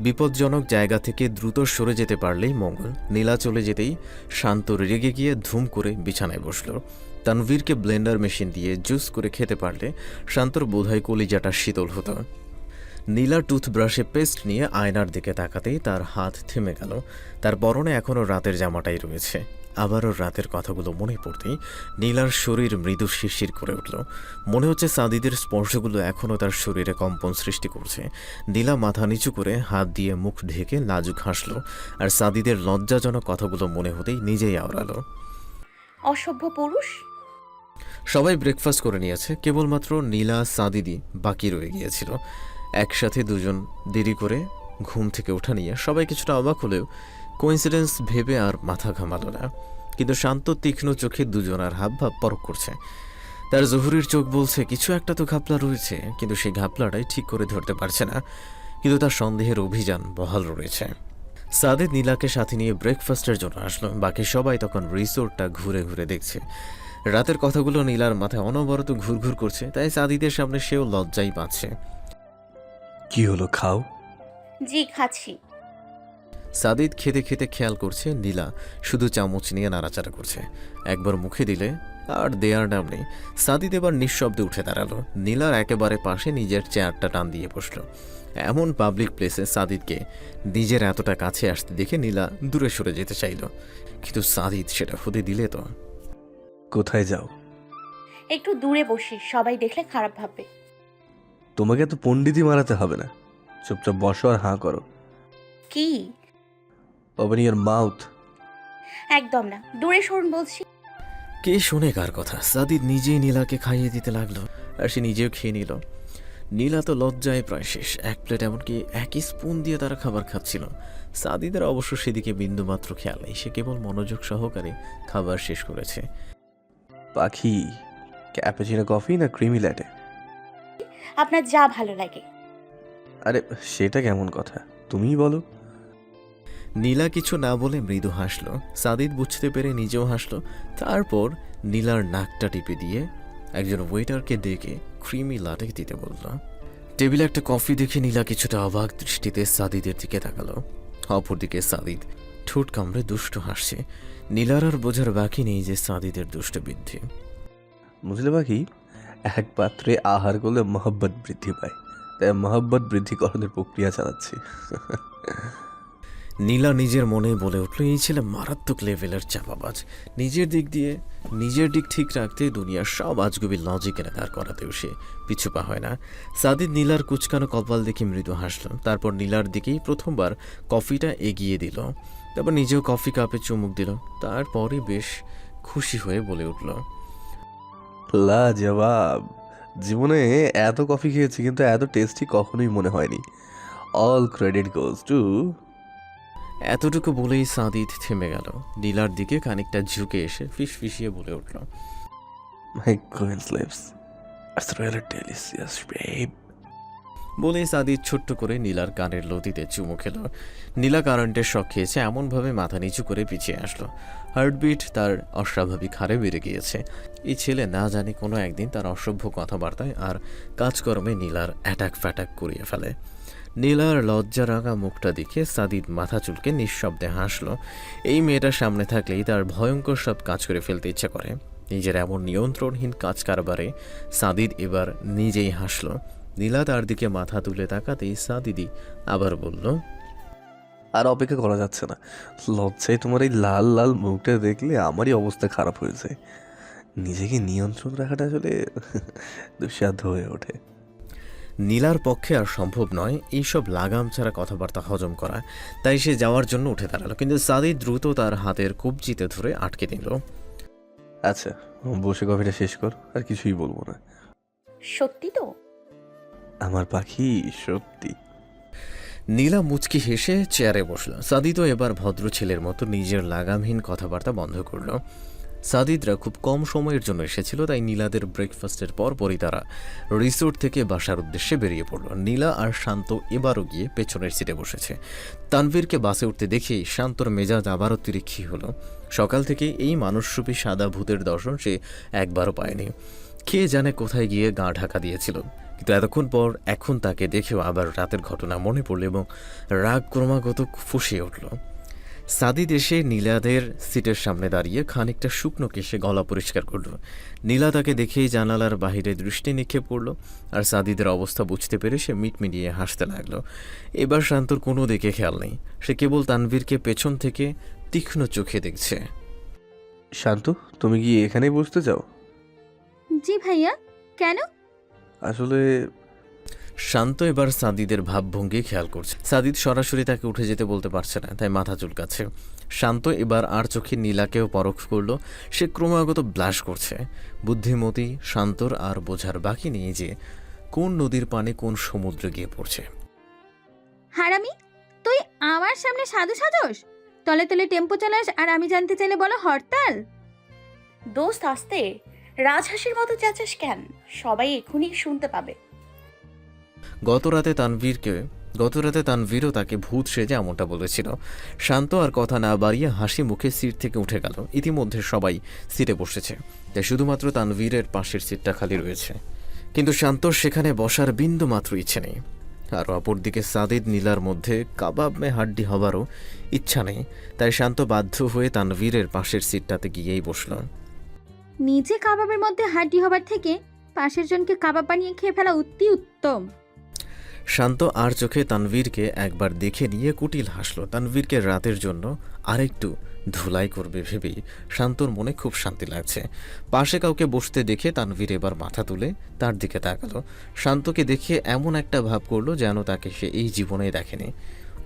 বিপজ্জনক জায়গা থেকে দ্রুত সরে যেতে পারলেই মঙ্গল। নীলা চলে যেতেই শান্ত রেগে গিয়ে ধুম করে বিছানায় বসল। তানভীরকে ব্লেন্ডার মেশিন দিয়ে জুস করে খেতে পারলে শান্তর বোধহয় কলিজাটা শীতল হতো। নীলা টুথব্রাশে পেস্ট নিয়ে আয়নার দিকে তাকাতেই তার হাত থেমে গেল। তার পরনে এখনও রাতের জামাটাই রয়েছে। আবারও রাতের কথাগুলো মনে পড়তেই নীলার শরীর মৃদু শিরশির করে উঠল। মনে হচ্ছে সাদিদের স্পর্শগুলো এখনও তার শরীরে কম্পন সৃষ্টি করছে। নীলা মাথা নিচু করে হাত দিয়ে মুখ ঢেকে লাজুক হাসল, আর সাদিদের লজ্জাজনক কথাগুলো মনে হতেই নিজেই আওড়ালো। অসভ্য পুরুষ। সবাই ব্রেকফাস্ট করে নিয়েছে, কেবলমাত্র নীলা সাদিদি বাকি রয়ে গিয়েছিল। একসাথে দুজন দেরি করে ঘুম থেকে ওঠা নিয়ে সবাই কিছুটা অবাক হলেও কোইন্সিডেন্স ভেবে আর মাথা ঘামালো না। কিন্তু শান্ত তীক্ষ্ণ চোখে দুজনার হাবভাব পরখ করছে। তার জহুরির চোখ বলছে কিছু একটা তো ঘাপলা রয়েছে, কিন্তু সেই ঘাপলাটাই ঠিক করে ধরতে পারছে না। কিন্তু তার সন্দেহের অভিযান বহাল রয়েছে। সাদিদ নীলাকে সাথে নিয়ে ব্রেকফাস্টের জন্য আসলো। বাকি সবাই তখন রিসোর্টটা ঘুরে ঘুরে দেখছে। রাতের কথাগুলো নীলার মাথায় অনবরত ঘুরঘুর করছে, তাই সাদিদের সামনে সেও লজ্জাই পাচ্ছে। কি হলো, খাও? জি খাচ্ছি। সাদিদ খেতে খেতে খেয়াল করছে নীলা শুধু চামচ নিয়ে নাড়াচাড়া করছে। একবার মুখে দিলে আর দেয়ার নাম নেই। সাদিদ এবার নিঃশব্দে উঠে দাঁড়ালো। নীলার একেবারে পাশে নিজের চেয়ারটা টান দিয়ে বসলো। এমন পাবলিক প্লেসে সাদিদকে নিজের এতটা কাছে আসতে দেখে নীলা দূরে সরে যেতে চাইল, কিন্তু সাদিদ সেটা হতে দিলে তো। কোথায় যাও? একটু দূরে বসি, সবাই দেখলে খারাপ ভাববে। তোমাকে তো পণ্ডিতই মারাতে হবে না, চুপচাপ বসো আর হাঁ করো। কি? Open your mouth. একদম না, দূরে সরুন বলছি। কে শোনে কার কথা? সাদিদ নিজেই নীলাকে খাইয়ে দিতে লাগলো, আর সে নিজেও খেয়ে নিল। নীলা তো লজ্জায় প্রায় শেষ। এক প্লেট, এমনকি একই স্পুন দিয়ে তারা খাবার খাচ্ছিল। সাদিদের অবশ্য সেদিকে বিন্দুমাত্র খেয়াল নেই। সে কেবল মনোযোগ সহকারে খাবার শেষ করেছে। পাখি, ক্যাপুচিনো কফি না ক্রিমি ল্যাটে? আপনার যা ভালো লাগে। আরে সেটা কেমন কথা, তুমিই বলো। নীলা কিছু না বলে মৃদু হাসলো। সাদিদ বুঝতে পেরে নিজেও হাসলো। তারপর নীলার নাকটা টিপে দিয়ে একজন ওয়েটারকে ডেকে ক্রিমি লাটে দিতে বলল। টেবিলে একটা কফি দেখে নীলা কিছুটা অবাক দৃষ্টিতে সাদিদের দিকে তাকালো। অপরদিকে সাদিদ ঠোঁট কামড়ে দুষ্ট হাসছে। নীলার আর বোঝার বাকি নেই যে সাদিদের দুষ্ট বৃদ্ধি। বুঝলে পাখি, এক পাত্রে আহার করলে মহব্বত বৃদ্ধি পায়, তাই মহব্বত বৃদ্ধিকরণের প্রক্রিয়া চালাচ্ছি। নীলা নিজের মনে বলে উঠল, এই ছেলে মারাত্মক লেভেলের চাপাবাজ। নিজের দিক ঠিক রাখতে দুনিয়ার সব আজগুবি লজিক এনে দাঁড় করাতেও সে পিছু পা হয় না। সাদিদ নীলার কুচকানো কপাল দেখে মৃদু হাসল। তারপর নীলার দিকেই প্রথমবার কফিটা এগিয়ে দিল। তারপর নিজেও কফি কাপে চুমুক দিল। তারপরই বেশ খুশি হয়ে বলে উঠল, লাজবাব। জীবনে এত কফি খেয়েছি কিন্তু এত টেস্টি কখনোই মনে হয়নি। All credit goes to. এতটুকু বলেই সাদিদ থেমে গেল। নীলার দিকে খানিকটা ঝুঁকে এসে ফিসফিসিয়ে বলে উঠল, my queen's lips, it's really delicious babe. বলে সাদিদ ছোট্ট করে নীলার কানের লতিতে চুমু খেল। নীলা কারেন্টের শক খেয়েছে, এমনভাবে মাথা নিচু করে পিছিয়ে আসলো। হার্টবিট তার অস্বাভাবিক হারে বেড়ে গিয়েছে। এই ছেলে না জানি কোনো একদিন তার অসভ্য কথাবার্তায় আর কাজকর্মে নীলার অ্যাটাক ফ্যাটাক করিয়ে ফেলে। নীলার লজ্জা রাঙা মুখটা দেখে সাদিদ মাথা চুলকে নিঃশব্দে হাসল। এই মেয়েটার সামনে থাকলেই তার ভয়ঙ্কর সব কাজ করে ফেলতে ইচ্ছে করে। নিজের এমন নিয়ন্ত্রণহীন কাজ কারবারে সাদিদ এবার নিজেই হাসল। নীলা তার দিকে মাথা তুলে তাকাতেই সাদিদি আবার বলল, আর অপেক্ষা করা যাচ্ছে না। লজ্জায় তোমার এই লাল লাল মুখটা দেখলে আমারই অবস্থা খারাপ হয়ে যায়। নিজেকে নিয়ন্ত্রণ রাখাটা আসলে দুঃসাধ্য হয়ে ওঠে। নীলার পক্ষে আর সম্ভব নয় এইসব লাগাম ছাড়া কথাবার্তা হজম করা। তাই সে যাওয়ার জন্য উঠে দাঁড়ালো, কিন্তু সাদিদ দ্রুত তার হাতের কবজিতে ধরে আটকে দিল। আচ্ছা, বসে কফিটা শেষ কর, আর কিছুই বলবো না। সত্যি তো? আমার পাখি, সত্যি। নীলা মুচকি হেসে চেয়ারে বসল। সাদিদও এবার ভদ্র ছেলের মতো নিজের লাগামহীন কথাবার্তা বন্ধ করল। সাদিদরা খুব কম সময়ের জন্য এসেছিল, তাই নীলাদের ব্রেকফাস্টের পরপরই তারা রিসোর্ট থেকে বাসার উদ্দেশ্যে বেরিয়ে পড়ল। নীলা আর শান্ত এবারও গিয়ে পেছনের সিটে বসেছে। তানভীরকে বাসে উঠতে দেখেই শান্তর মেজাজ আবারও তিরিক্ষি হলো। সকাল থেকে এই মানুষরূপী সাদা ভূতের দর্শন সে একবারও পায়নি। কে জানে কোথায় গিয়ে গা ঢাকা দিয়েছিল, কিন্তু এতক্ষণ পর এখন তাকে দেখেও আবার রাতের ঘটনা মনে পড়ল এবং রাগ ক্রমাগত ফুঁসিয়ে উঠল। সাদিদ এসে নীলাদের সিটের সামনে দাঁড়িয়ে খানিকটা শুকনো কেশে গলা পরিষ্কার করল। নীলা তাকে দেখেই জানালার বাহিরে দৃষ্টি নিক্ষেপ করল, আর সাদিদের অবস্থা বুঝতে পেরে সে মিটমিটিয়ে হাসতে লাগলো। এবার শান্তর কোনো দিকে খেয়াল নেই, সে কেবল তানভীরকে পেছন থেকে তীক্ষ্ণ চোখে দেখছে। শান্ত, তুমি কি এখানেই বসতে চাও? জি ভাইয়া, কেন? আসলে শান্ত এবার সাদিদের ভাবভঙ্গি খেয়াল করছে। সাদিদ সরাসরি তাকে উঠে যেতে বলতে পারছে না, তাই মাথা চুলকাচ্ছে। শান্ত এবার আর চোখে নীলাকেও পরখ করল। সে ক্রমাগত ব্লাশ করছে। বুদ্ধিমতী শান্তর আর বোঝার বাকি নেই যে কোন নদীর পানে কোন সমুদ্রে গিয়ে পড়ছে। হারামি, তুই আমার সামনে সাধু সাজস, তলে তলে টেম্পো চালাস, আর আমি জানতে চাইলে বলো হরতাল। দোস্ত আসতে রাজহাঁসের মতো চেঁচাস কেন? সবাই এখনই শুনতে পাবে। গত রাতে তানভীরকে গতরাতে তানভীরও তাকে ভূত সেজে এমনটা বলেছিল। শান্ত আর কথা না বাড়িয়ে হাসি মুখে সিট থেকে উঠে গেল। ইতিমধ্যে সবাই সিটে বসেছে, তাই শুধুমাত্র তানভীরের পাশের সিটটা খালি রয়েছে। কিন্তু শান্তর সেখানে বসার বিন্দু মাত্র ইচ্ছে নেই। আর অপরদিকে সাদিদ নীলার মধ্যে কাবাব মে হাড্ডি হবারও ইচ্ছা নেই, তাই শান্ত বাধ্য হয়ে তানভীরের পাশের সিটটাতে গিয়েই বসল। নিজে কাবাবের মধ্যে হাড্ডি হবার থেকে পাশের জনকে কাবাব বানিয়ে খেয়ে ফেলা অতি উত্তম। শান্ত আর চোখে তানভীরকে একবার দেখে নিয়ে কুটিল হাসল। তানভীরকে রাতের জন্য আরেকটু ধুলাই করবে ভেবেই শান্তর মনে খুব শান্তি লাগছে। পাশে কাউকে বসতে দেখে তানভীর এবার মাথা তুলে তার দিকে তাকালো। শান্তকে দেখে এমন একটা ভাব করলো যেন তাকে সে এই জীবনে দেখেনি।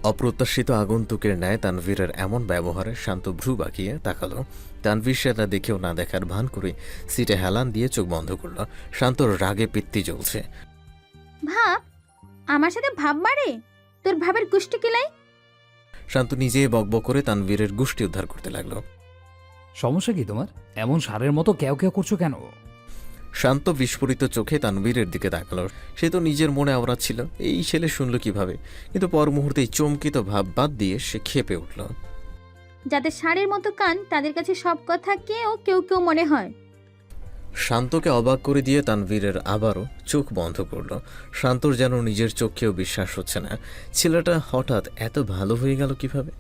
অপ্রত্যাশিত আগন্তুকের ন্যায় তানভীরের এমন ব্যবহারে শান্ত ভ্রু বাঁকিয়ে তাকালো। তানভীর সেটা দেখেও না দেখার ভান করে সিটে হেলান দিয়ে চোখ বন্ধ করলো। শান্তর রাগে পিত্তি জ্বলছে। ভাব, আমার সাথে ভাব মারে? তোর ভাবের গোষ্ঠী কিলাই। শান্ত নিজে বকবক করে তানভীরের গোষ্ঠী উদ্ধার করতে লাগলো। সমস্যা কি তোমার? এমন সারের মতো কেউ কেউ করছো কেন? শান্ত বিস্ফোরিত চোখে তানভীরের দিকে তাকালো। সে তো নিজের মনে আওড়া ছিল, এই ছেলে শুনল কিভাবে, কিন্তু পর মুহূর্তেই চমকিত ভাব বাদ দিয়ে সে ক্ষেপে উঠল। যাদের ষাঁড়ের মতো কান তাদের কাছে সব কথা কেউ কেউ কেউ মনে হয়। শান্তকে অবাক করে দিয়ে তানভীরের আবারও চোখ বন্ধ করল। শান্তর যেন নিজের চোখকেও বিশ্বাস হচ্ছে না। ছেলেটা হঠাৎ এত ভালো হয়ে গেল কিভাবে?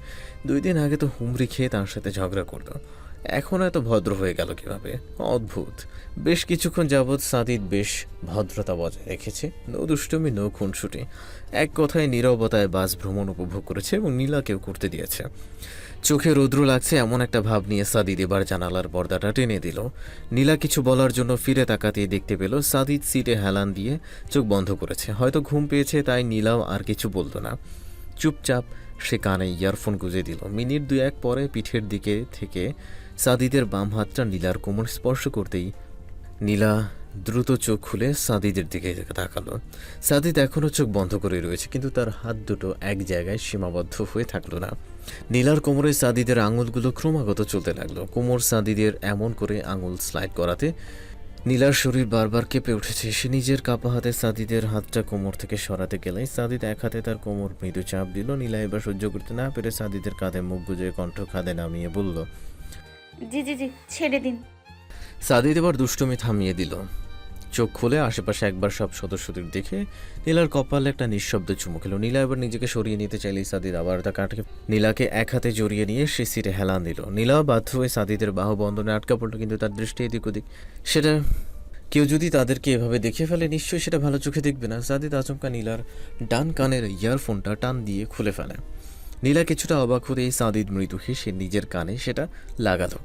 2 দিন আগে তো হুমড়ি খেয়ে তার সাথে ঝগড়া করলো, এখন এত ভদ্র হয়ে গেল কিভাবে? অদ্ভুত। বেশ কিছুক্ষণ যাবৎ সাদিদ বেশ ভদ্রতা বজায় রেখেছে, নো দুষ্টুমি নো খুনসুটি, এক কথায় নীরবতায় বাস ভ্রমণ উপভোগ করেছে এবং নীলাকেও করতে দিয়েছে। চোখে রৌদ্র লাগছে এমন একটা ভাব নিয়ে সাদিদ এবার জানালার পর্দাটা টেনে দিল। নীলা কিছু বলার জন্য ফিরে তাকাতেই দেখতে পেল সাদিদ সিটে হেলান দিয়ে চোখ বন্ধ করেছে। হয়তো ঘুম পেয়েছে, তাই নীলাও আর কিছু বলতো না। চুপচাপ সে কানে ইয়ারফোন গুঁজে দিল। মিনিট 2-1 পরে পিঠের দিকে থেকে সাদিদের বাম হাতটা নীলার কোমর স্পর্শ করতেই নীলা দ্রুত চোখ খুলে সাদিদের দিকে তাকালো। সাদিদ এখনও চোখ বন্ধ করে রয়েছে, কিন্তু তার হাত দুটো এক জায়গায় সীমাবদ্ধ হয়ে থাকলো না। নীলার কোমরে সাদিদের আঙুলগুলো ক্রমাগত চলতে লাগলো। কোমর সাদিদের এমন করে আঙুল স্লাইড করাতে নীলার শরীর বারবার কেঁপে উঠেছে। সে নিজের কাপা হাতে সাদিদের হাতটা কোমর থেকে সরাতে গেলে সাদিদ এক হাতে তার কোমর মৃদু চাপ দিল। নীলা এবার সহ্য করতে না পেরে সাদিদের কাঁধে মুখ গুজে কণ্ঠ খাদে নামিয়ে বলল, জি জি জি, ছেড়ে দিন। সাদিদ এবার দুষ্টুমি থামিয়ে দিল। চোখ খুলে আশেপাশে একবার সব সদস্যদের দেখে নীলার কপালে একটা নিঃশব্দ চুমু খেলো। নীলা এবার নিজেকে সরিয়ে নিতে চাইলেই সাদিদ আবার তা কাটকে নীলাকে এক হাতে জড়িয়ে নিয়ে সে সিটে হেলান দিল। নীলা বাধ্য হয়ে সাদিদের বাহু বন্ধনে আটকা পড়লো, কিন্তু তার দৃষ্টি এদিক ওদিক। সেটা কেউ যদি তাদেরকে এভাবে দেখে ফেলে নিশ্চয়ই সেটা ভালো চোখে দেখবে না। সাদিদ আচমকা নীলার ডান কানের ইয়ারফোনটা টান দিয়ে খুলে ফেলে। নীলা কিছুটা অবাক হতে সাদিদ মৃদু হেসে নিজের কানে সেটা লাগালো।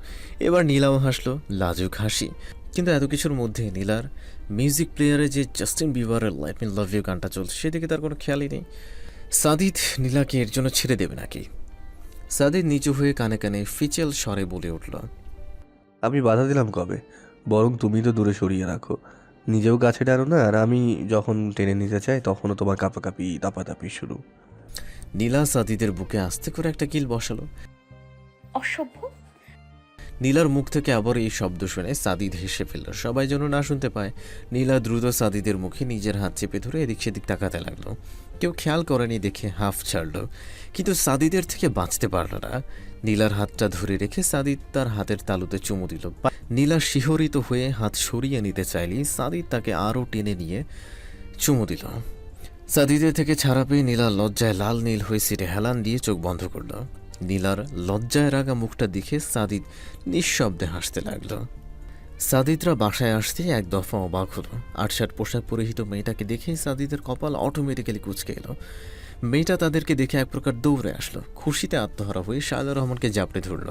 এবার নীলাও হাসলো, লাজুক হাসি। কিন্তু এত কিছুর মধ্যে নীলার মিউজিক প্লেয়ারে যে জাস্টিন বিবারের লাইফ ইন লাভ ইউ গানটা চলছে সেদিকে তার কোনো খেয়ালই নেই। সাদিদ নীলাকে এর জন্য ছেড়ে দেবে নাকি? সাদিদ নিচু হয়ে কানে কানে ফিচেল স্বরে বলে উঠল, আমি বাধা দিলাম কবে? বরং তুমি তো দূরে সরিয়ে রাখো, নিজেও কাছে টানো না, আর আমি যখন টেনে নিতে চাই তখনও তোমার কাঁপাকাঁপি দাপাদাপি শুরু। নীলা সাদিদের বুকে আস্তে করে একটা কিল বসালো। অসভ্য। নীলার মুখ থেকে আবার এই শব্দ শুনে সাদিদ হেসে ফেলল। সবাই যেন না শুনতে পায়। নীলা দ্রুত সাদিদের মুখে নিজের হাত চেপে ধরে এদিক সেদিক তাকাতে লাগলো। কেউ খেয়াল করেনি দেখে হাফ ছাড়ল, কিন্তু সাদিদের থেকে বাঁচতে পারল না। নীলার হাতটা ধরে রেখে সাদিদ তার হাতের তালুতে চুমু দিল। নীলা শিহরিত হয়ে হাত সরিয়ে নিতে চাইলেই সাদিদ তাকে আরও টেনে নিয়ে চুমু দিল। সাদিদের থেকে ছাড়া পেয়ে নীলা লজ্জায় লাল নীল হয়ে সিটে হেলান দিয়ে চোখ বন্ধ করল। নীলার লজ্জায় রাগা মুখটা দেখে সাদিদ নিঃশব্দে হাসতে লাগলো। সাদিদরা বাসায় আসতে এক দফা অবাক হলো। আটশাট পোশাক পরিহিত মেয়েটাকে দেখে সাদিদের কপাল অটোমেটিক্যালি কুঁচকে এলো। মেয়েটা তাদেরকে দেখে এক প্রকার দৌড়ে আসলো। খুশিতে আত্মহারা হয়ে শায়লা রহমানকে জাপড়ে ধরল।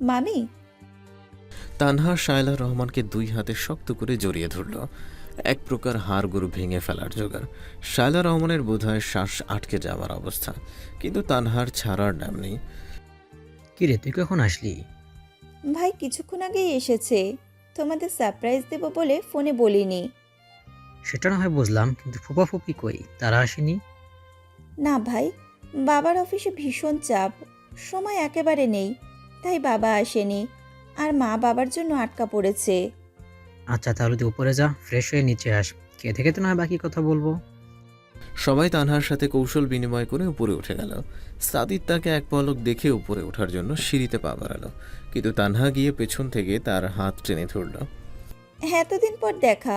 মামি। তানহা শায়লা রহমানকে 2 হাতে শক্ত করে জড়িয়ে ধরল, এক প্রকার হাড়গোড় ভেঙে ফেলার জোগাড়। শায়লা রহমানের বোধহয় শ্বাস আটকে যাওয়ার অবস্থা, কিন্তু তানহার ছাড়ার নাম নেই। কিরে, তুই কখন আসলি? ভাই কিছুক্ষণ আগেই এসেছে, তোমাদের সারপ্রাইজ দেব বলে ফোনে বলিনি। সেটা না হয় বুঝলাম, কিন্তু ফুপা ফুপি কই? তারা আসেনি? না ভাই, বাবার অফিসে ভীষণ চাপ, সময় একেবারে নেই, তাই বাবা আসেনি, আর মা বাবার জন্য আটকা পড়েছে। আচ্ছা, তাহলে তুই উপরে যা, ফ্রেশ হয়ে নিচে আস, খেতে খেতে না হয় বাকি কথা বলবো। সবাই তানহার সাথে কৌশল বিনিময় করে উপরে উঠে গেল। সাদিদ তাকে এক পলক দেখে উপরে ওঠার জন্য সিঁড়িতে পা বাড়ালো, কিন্তু তানহা গিয়ে পেছন থেকে তার হাত টেনে ধরল। এতদিন পর দেখা,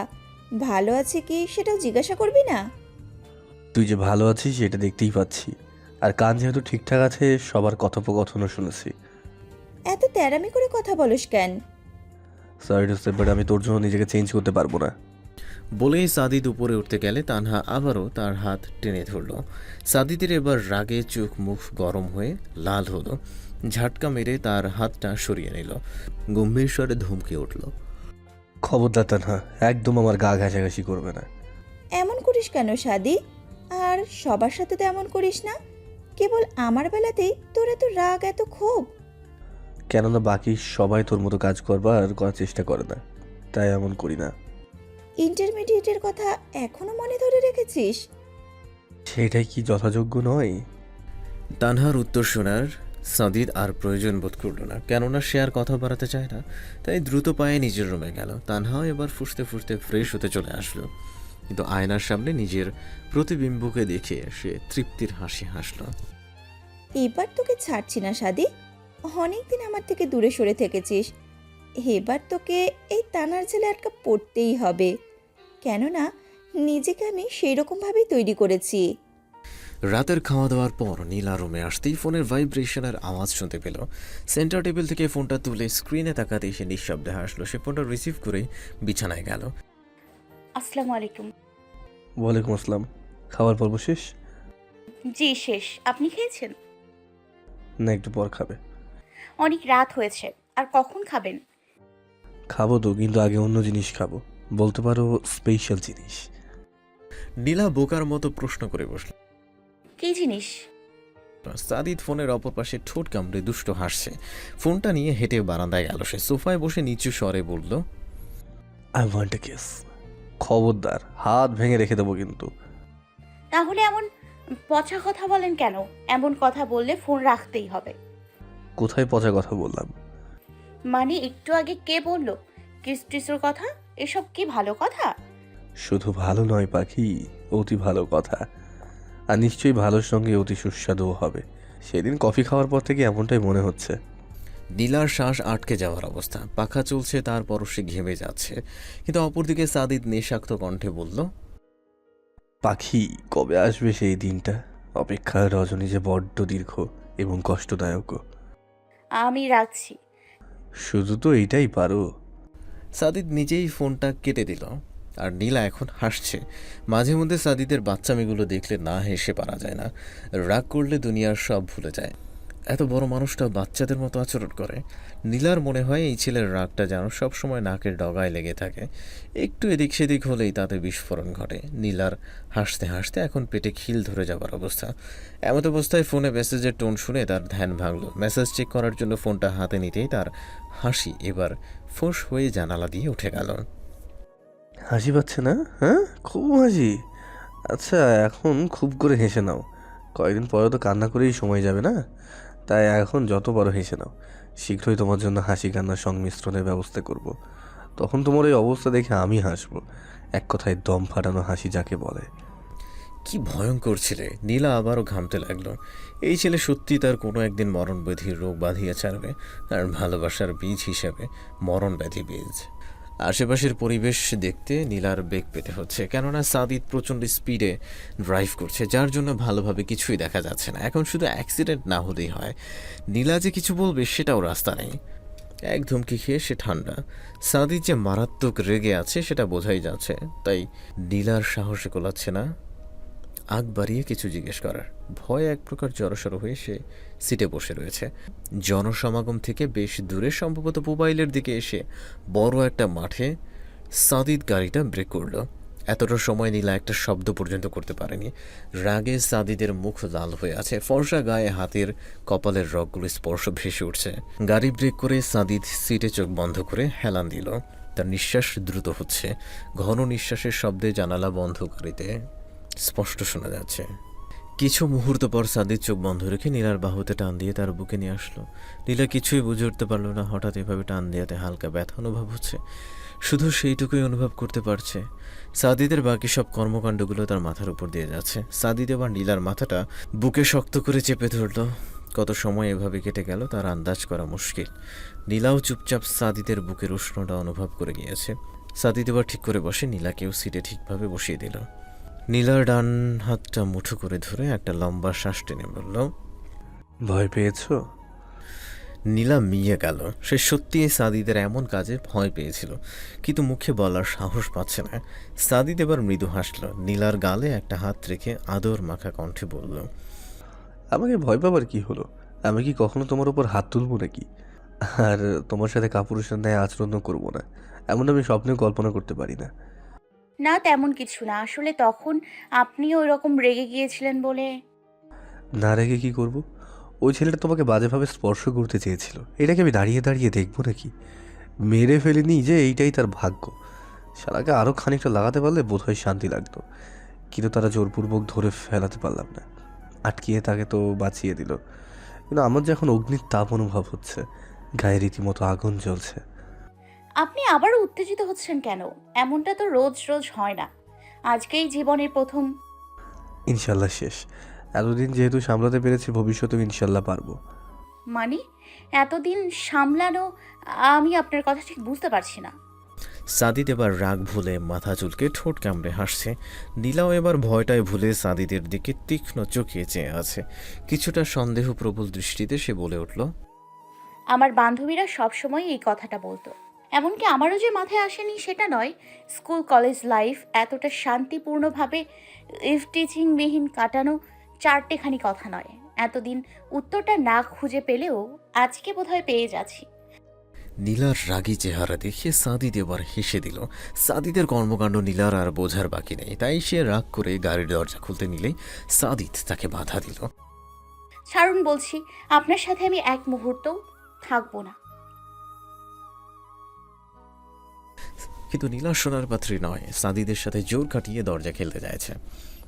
ভালো আছে কি সেটাও জিজ্ঞাসা করবি না? তুই যে ভালো আছিস সেটা দেখতেই পাচ্ছি, আর কান যেহেতু ঠিকঠাক আছে সবার কথোপকথনও শুনেছি। এত তেরামি করে কথা বলিস কেন? সরি টু সে, বাট আমি তোর জন্য নিজেকে চেঞ্জ করতে পারবো না। বলেই সাদিদ উপরে উঠতে গেলে তানহা আবারও তার হাত টেনে ধরল। সাদিদের এবার রাগে চোখ মুখ গরম হয়ে লাল হলো, ঝাটকা মেরে তার হাতটা সরিয়ে নিল, গম্ভীর স্বরে ধমকে উঠল। খবরদার তানহা, একদম আমার গা ঘাঁষাঘাঁষি করবে না। এমন করিস কেন সাদি? আর সবার সাথে তো এমন করিস না, কেবল আমার বেলাতেই তোর এত রাগ, এত ক্ষোভ। কেননা বাকি সবাই তোর মতো কাজ করবার করার চেষ্টা করে না, তাই এমন করি না। ইন্টারমিডিয়েটের কথা এখনো মনে ধরে রেখেছিস? সেটাই কি যথাযোগ্য নয়? তানহার উত্তর শোনার সাদিদ আর প্রয়োজন বোধ করল না, কেননা সে আর কথা বাড়াতে চায় না। তাই দ্রুত পায়ে নিজের রুমে গেল। তানহাও এবার ফুসতে ফুসতে ফ্রেশ হতে চলে আসলো, কিন্তু আয়নার সামনে নিজের প্রতিবিম্বকে দেখে সে তৃপ্তির হাসি হাসল। এবার তোকে ছাড়ছি না সাদি, অনেকদিন আমার থেকে দূরে সরে থেকেছিস। এবার তোকে এই তানার ছেলে আটকা পড়তেই হবে, কেননা নিজেকে আমি সেই রকমভাবেই তৈরি করেছি। রাতের খাওয়া দাওয়ার পর নীলা রুমে আসতেই ফোনের ভাইব্রেশনের আওয়াজ শুনতে পেল। সেন্টার টেবিল থেকে ফোনটা তুলে স্ক্রিনে তাকাতেই সে নিঃশব্দে হাসলো। সে ফোনটা রিসিভ করে বিছানায় গেল। আসসালামু আলাইকুম। ওয়ালাইকুম আসসালাম। খাবার পর্ব শেষ? জি শেষ। আপনি খেয়েছেন? না, একটু পর খাবে। অনেক রাত হয়েছে, আর কখন খাবেন? খাবো তো, কিন্তু আগে অন্য জিনিস খাবো, বলতে পারো স্পেশাল জিনিস। নীলা বোকার মতো প্রশ্ন করে বসল। কি জিনিস? সাদিদ ফোনের অপর পাশে ঠোঁট কামড়ে দুষ্ট হাসছে। ফোনটা নিয়ে হেঁটে বারান্দায় গেল। সে সোফায় বসে নিচু স্বরে বলল, আই ওয়ান্ট এ কিস। খবরদার, হাত ভেঙে রেখে দেবো কিন্তু। তাহলে এমন পচা কথা বলেন কেন? এমন কথা বললে ফোন রাখতেই হবে। কোথায় পচা কথা বললাম? মানে একটু আগে কে বলল কিস টিসের কথা? এসব কি ভালো কথা? শুধু ভালো নয় পাখি, অতি ভালো কথা। আর নিশ্চয়ই ভালোর সঙ্গে অতি সুস্বাদুও হবে। সেদিন কফি খাওয়ার পর থেকে এমনটাই মনে হচ্ছে। নীলার শ্বাস আটকে যাওয়ার অবস্থা, পাখা চলছে, তারপর সে ঘেমে যাচ্ছে। কিন্তু অপরদিকে সাদিদ নেশাক্ত কণ্ঠে বলল, পাখি, কবে আসবে সেই দিনটা? অপেক্ষার রজনী যে বড্ড দীর্ঘ এবং কষ্টদায়কও। আমি রাখছি। শুধু তো এইটাই পারো। সাদিদ নিজেই ফোনটা কেটে দিল। আর নীলা এখন হাসছে। মাঝে মধ্যে সাদিদের বাচ্চামিগুলো দেখলে না হেসে পারা যায় না। রাগ করলে দুনিয়ার সব ভুলে যায়। এত বড় মানুষটা বাচ্চাদের মতো আচরণ করে। নীলার মনে হয় এই ছেলের রাগটা যেন সবসময় নাকের ডগায় লেগে থাকে, একটু এদিক সেদিক হলেই তাতে বিস্ফোরণ ঘটে। নীলার হাসতে হাসতে এখন পেটে খিল ধরে যাবার অবস্থা। এমত অবস্থায় ফোনে মেসেজের টোন শুনে তার ধ্যান ভাঙল। মেসেজ চেক করার জন্য ফোনটা হাতে নিতেই তার হাসি এবার ফোঁস হয়ে জানালা দিয়ে উঠে গেল। হাসি পাচ্ছে না? হ্যাঁ, খুব হাসি। আচ্ছা, এখন খুব করে হেসে নাও। কয়েকদিন পরে তো কান্না করেই সময় যাবে না, তাই এখন যত বড় হেসে নাও। শীঘ্রই তোমার জন্য হাসি কান্নার সংমিশ্রণের ব্যবস্থা করব। তখন তোমার এই অবস্থা দেখে আমি হাসবো। এক কথায় দম ফাটানো হাসি যাকে বলে। কি ভয়ঙ্কর ছেলে! নীলা আবারও ঘামতে লাগলো। এই ছেলে সত্যি তার কোনো একদিন মরণব্যাধির রোগ বাঁধিয়ে ছাড়বে, আর ভালোবাসার বীজ হিসাবে মরণব্যাধি বীজ। আশেপাশের পরিবেশ দেখতে নীলার বেগ পেতে হচ্ছে, কেননা সাদিদ প্রচণ্ড স্পিডে ড্রাইভ করছে, যার জন্য ভালোভাবে কিছুই দেখা যাচ্ছে না। এখন শুধু অ্যাক্সিডেন্ট না হলেই হয়। নীলা যে কিছু বলবে সেটাও রাস্তা নেই। এক ধমকি খেয়ে সে ঠান্ডা। সাদিদ যে মারাত্মক রেগে আছে সেটা বোঝাই যাচ্ছে, তাই নীলার সাহসে কোলাচ্ছে না আগ বাড়িয়ে কিছু জিজ্ঞেস করার। ভয় এক প্রকার জড়সড় হয়ে সে সিটে বসে রয়েছে। জনসমাগম থেকে বেশ দূরে, সম্ভবত মোবাইলের দিকে এসে বড় একটা মাঠে সাদিদ গাড়িটা ব্রেক করলো। এতটা সময় নীলা একটা শব্দ পর্যন্ত করতে পারেনি। রাগে সাদিদের মুখ লাল হয়ে আছে, ফর্সা গায়ে হাতের কপালের রগগুলো স্পর্শ ভেসে উঠছে। গাড়ি ব্রেক করে সাদিদ সিটে চোখ বন্ধ করে হেলান দিল। তার নিঃশ্বাস দ্রুত হচ্ছে, ঘন নিঃশ্বাসের শব্দে জানালা বন্ধ গাড়িতে স্পষ্ট শোনা যাচ্ছে। কিছু মুহূর্ত পর সাদিদ চোখ বন্ধ রেখে নীলার বাহুতে টান দিয়ে তার বুকে নিয়ে আসলো। নীলা কিছুই বুঝে উঠতে পারল না, হঠাৎ এভাবে টান দেওয়াতে হালকা ব্যথা অনুভব হচ্ছে। শুধু সেইটুকুই অনুভব করতে পারছে। সাদিদের বাকি সব কর্মকাণ্ডগুলো তার মাথার উপর দিয়ে যাচ্ছে। সাদিদ এবার নীলার মাথাটা বুকে শক্ত করে চেপে ধরল। কত সময় এভাবে কেটে গেল তার আন্দাজ করা মুশকিল। নীলাও চুপচাপ সাদিদের বুকের উষ্ণটা অনুভব করে গিয়েছে। সাদিদ এবার ঠিক করে বসে নীলাকেও সিটে ঠিকভাবে বসিয়ে দিল। নীলার ডান হাতটা মুঠো করে ধরে একটা লম্বা শ্বাস টেনে বলল, ভয় পেয়েছো? নীলা মিয়ে গেল। সে সত্যিই সাদিদের এমন কাজে ভয় পেয়েছিল, কিন্তু মুখে বলার সাহস পাচ্ছে না। সাদিদ এবার মৃদু হাসল। নীলার গালে একটা হাত রেখে আদর মাখা কণ্ঠে বলল, আমাকে ভয় পাবার কি হলো? আমি কি কখনো তোমার উপর হাত তুলবো নাকি? আর তোমার সাথে কাপুরুষের ন্যায় আচরণও করবো না, এমন আমি স্বপ্নেও কল্পনা করতে পারি না। না, তেমন কিছু না। আসলে তখন আপনিও ওইরকম রেগে গিয়েছিলেন বলে। না রেগে কি করব? ওই ছেলেটা তোমাকে বাজেভাবে স্পর্শ করতে চেয়েছিল, এটাকে আমি দাঁড়িয়ে দাঁড়িয়ে দেখবো নাকি? মেরে ফেলিনি যে এইটাই তার ভাগ্য। শালাকে আরও খানিকটা লাগাতে পারলে বোধহয় শান্তি লাগতো, কিন্তু তারা জোরপূর্বক ধরে ফেলাতে পারলাম না। আটকিয়ে তাকে তো বাঁচিয়ে দিল, কিন্তু আমার যে এখন অগ্নির তাপ অনুভব হচ্ছে, গায়ে রীতিমতো আগুন জ্বলছে। আপনি আবারও উত্তেজিত হচ্ছেন কেন? এমনটা তো রোজ রোজ হয় না, আজকেই জীবনের প্রথম। ইনশাল্লাহ শেষ। এতদিন যেহেতু সামলাতে পেরেছি, ভবিষ্যতেও ইনশাল্লাহ পারবো। মানে এতদিন সামলানো, আমি আপনার কথা ঠিক বুঝতে পারছি না। সাদিদ এবার রাগ ভুলে মাথা চুলকে ঠোঁট কামড়ে হাসছে। নীলাও এবার ভয়টায় ভুলে সাদিদের দিকে তীক্ষ্ণ চোখে চেয়ে আছে। কিছুটা সন্দেহপ্রবল দৃষ্টিতে সে বলে উঠল, আমার বান্ধবীরা সবসময় এই কথাটা বলতো। এমনকি আমারও যে মাথায় আসেনি সেটা নয়, স্কুল কলেজ লাইফ এতটা শান্তিপূর্ণভাবে টিচিংবিহীন কাটানো চারটেখানি কথা নয়। এতদিন উত্তরটা না খুঁজে পেলেও আজকে বোধহয় পেয়ে যাচ্ছি। নীলার রাগী চেহারা দেখে সাদিদ এবার হেসে দিল। সাদিদের কর্মকাণ্ড নীলার আর বোঝার বাকি নেই, তাই সে রাগ করে গাড়ির দরজা খুলতে নিলেই সাদিদ তাকে বাধা দিল। ছাড়ুন বলছি, আপনার সাথে আমি এক মুহূর্তও থাকবো না। কিন্তু নীলা সোনার পাত্রী নয়, সাদিদের সাথে জোর কাটিয়ে দরজা খেলতে চাইছে।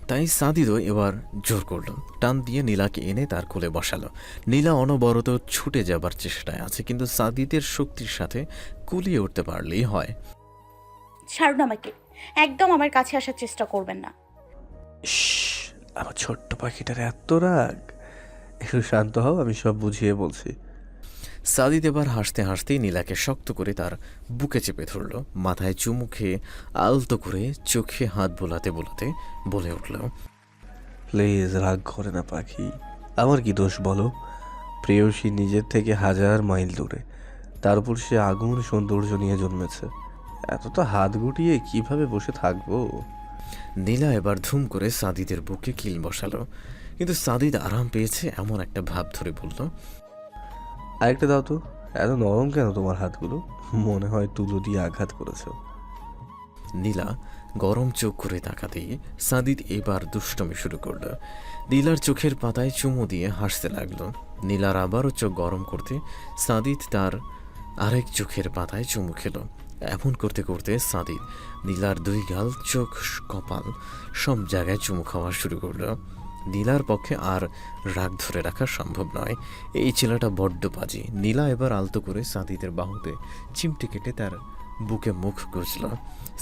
তাই সাদিদও এবার জোর করল, টান দিয়ে নীলাকে এনে তার কোলে বসালো। নীলা অনবরত ছুটে যাবার চেষ্টায় আছে, কিন্তু সাদিদের শক্তির সাথে কুলিয়ে উঠতে পারলেই হয়। ছাড়ুন আমাকে, একদম আমার কাছে আসার চেষ্টা করবেন না। ইস, আমার ছোট্ট পাখিটার এত রাগ! একটু শান্ত হও, আমি সব বুঝিয়ে বলছি। সাদিদ এবার হাসতে হাসতেই নীলাকে শক্ত করে তার বুকে চেপে ধরল। মাথায় চুমু খেয়ে আলতো করে চোখে হাত বোলাতে বোলাতে বলে উঠল, প্লিজ রাগ করে না পাখি, আমার কি দোষ বলো? প্রেয়সী নিজের থেকে 1000 মাইল দূরে, তার উপর সে আগুন সৌন্দর্য নিয়ে জন্মেছে। এতটা হাত গুটিয়ে কিভাবে বসে থাকবো? নীলা এবার ধুম করে সাদিদের বুকে কিল বসালো, কিন্তু সাদিদ আরাম পেয়েছে এমন একটা ভাব ধরে বলল, আরেকটা দাও তো। এত নরম কেন তোমার হাতগুলো? মনে হয় তুলো দিয়ে আঘাত করেছো। নীলা গরম চোখ করে তাকাতেই সাদিদ এবার দুষ্টমি শুরু করলো। নীলার চোখের পাতায় চুমু দিয়ে হাসতে লাগলো। নীলার আবারও চোখ গরম করতে সাদিদ তার আরেক চোখের পাতায় চুমু খেলো। এমন করতে করতে সাদিদ নীলার 2 গাল, চোখ, কপাল সব জায়গায় চুমু খাওয়া শুরু করলো। নীলার পক্ষে আর রাগ ধরে রাখা সম্ভব নয়, এই ছেলেটা বড্ড বাজি। নীলা এবার আলতো করে সাদিদের বাহুতে চিমটে কেটে তার বুকে মুখ গুজল।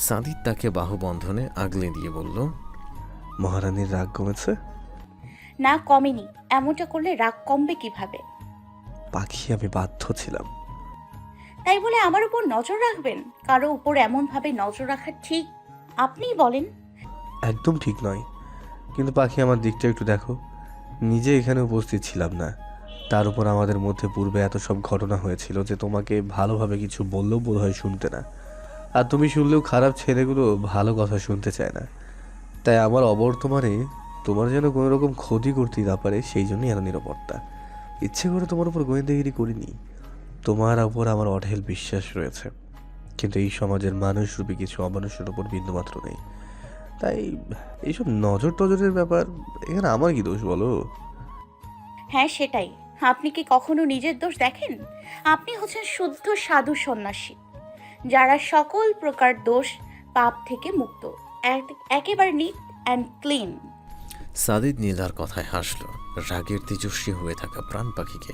সাদিদ তাকে বাহু বন্ধনে আগলে দিয়ে বলল, মহারানীর রাগ কমেছে? না, কমেনি। এমনটা করলে রাগ কমবে কিভাবে? পাখি, আমি বাধ্য ছিলাম। তাই বলে আমার উপর নজর রাখবেন? কারো উপর এমনভাবে নজর রাখা ঠিক? আপনিই বলেন। একদম ঠিক নয়, কিন্তু পাখি আমার দিকটা একটু দেখো। নিজে এখানে উপস্থিত ছিলাম না, তার উপর আমাদের মধ্যে পূর্বে এত সব ঘটনা হয়েছিল যে তোমাকে ভালোভাবে কিছু বললেও বোধহয় শুনতে না, আর তুমি শুনলেও খারাপ ছেলেগুলো ভালো কথা শুনতে চায় না। তাই আমার অবর্তমানে তোমার যেন কোনো রকম ক্ষতি করতেই না পারে, সেই জন্যই এত নিরাপত্তা। ইচ্ছে করে তোমার উপর গোয়েন্দাগিরি করিনি, তোমার উপর আমার অঢেল বিশ্বাস রয়েছে, কিন্তু এই সমাজের মানুষরূপী কিছু অমানুষের উপর বিন্দুমাত্র নেই। তাই এইসব নজর টজরের ব্যাপার, এখানে আমার কি দোষ বলো? হ্যাঁ, সেটাই। আপনি কি কখনো নিজের দোষ দেখেন? আপনি হচ্ছেন শুদ্ধ সাধু সন্ন্যাসী, যারা সকল প্রকার দোষ পাপ থেকে মুক্ত, একেবারে নিট অ্যান্ড ক্লিন। সাদিদ নীলার কথায় হাসল। রাগের তেজস্বী হয়ে থাকা প্রাণ পাখিকে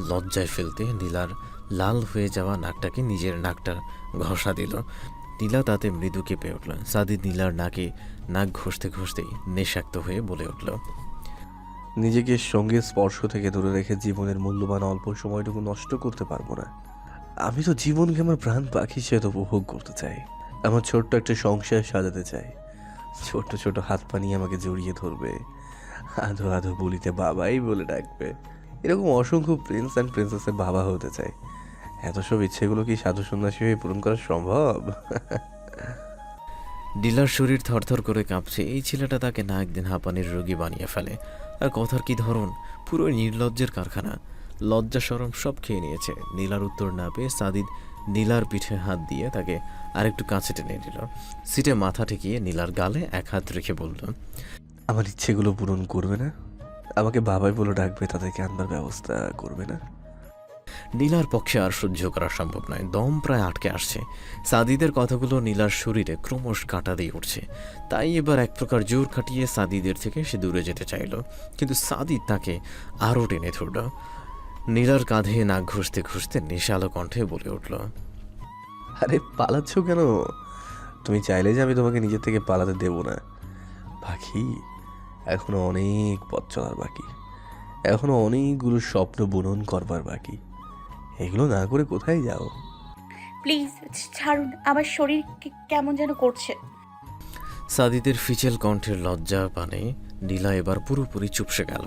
লজ্জায় ফেলতে নীলার লাল হয়ে যাওয়া নাকটাকে নিজের নাকটা ঘষা দিল। নীলা তাতে মৃদু কেঁপে উঠল। সাদিদ নীলার নাকে নাক ঘষতে ঘষতেই নেশাক্ত হয়ে বলে উঠল, নিজেকে সঙ্গে স্পর্শ থেকে দূরে রেখে জীবনের মূল্যবান অল্প সময়টুকু নষ্ট করতে পারবো না। আমি তো জীবনকে আমার প্রাণ পাখি সে তো উপভোগ করতে চাই। আমার ছোট্ট একটা সংসার সাজাতে চাই। ছোট ছোট হাত পা নিয়ে আমাকে জড়িয়ে ধরবে, আধো আধো বলিতে বাবাই বলে ডাকবে। এরকম অসংখ্য প্রিন্স অ্যান্ড প্রিন্সেসের বাবা হতে চাই। এত সব ইচ্ছেগুলো কি সাধু সন্ন্যাসী হয়ে পূরণ করা সম্ভব? নীলার শরীর থরথর করে কাঁপছে। এই ছেলেটা তাকে না একদিন হাঁপানির রোগী বানিয়ে ফেলে। আর কথার কি ধরন, পুরো নির্লজ্জের কারখানা। লজ্জা শরম সব খেয়ে নিয়েছে। নীলার উত্তর না পেয়ে সাদিদ নীলার পিঠে হাত দিয়ে তাকে আরেকটু কাছে টেনে নিল। সিটে মাথা ঠেকিয়ে নীলার গালে এক হাত রেখে বলল, আমার ইচ্ছেগুলো পূরণ করবে না? আমাকে বাবাই বলে ডাকবে, তাদেরকে আনবার ব্যবস্থা করবে না? নীলার পক্ষে আর সহ্য করা সম্ভব নয়। দম প্রায় আটকে আসছে। সাদিদের কথাগুলো নীলার শরীরে ক্রমশ কাঁটা দিয়ে উঠছে। তাই এবার এক প্রকার জোর খাটিয়ে সাদিদের থেকে সে দূরে যেতে চাইল, কিন্তু সাদিদ তাকে আরও টেনে ধরল। নীলার কাঁধে নাক ঘষতে ঘষতে নেশালো কণ্ঠে বলে উঠল, আরে পালাচ্ছ কেন? তুমি চাইলে যে আমি তোমাকে নিজের থেকে পালাতে দেব না। পাখি, এখনো অনেক পথ চলার বাকি, এখনো অনেকগুলো স্বপ্ন বুনন করবার বাকি। এগুলো না করে কোথায় যাও? প্লিজ ছাড়ুন, আমার শরীর কেমন যেন করছে। সাদিদের ফিচেল কণ্ঠের লজ্জা পানে নীলা এবার পুরোপুরি চুপসে গেল।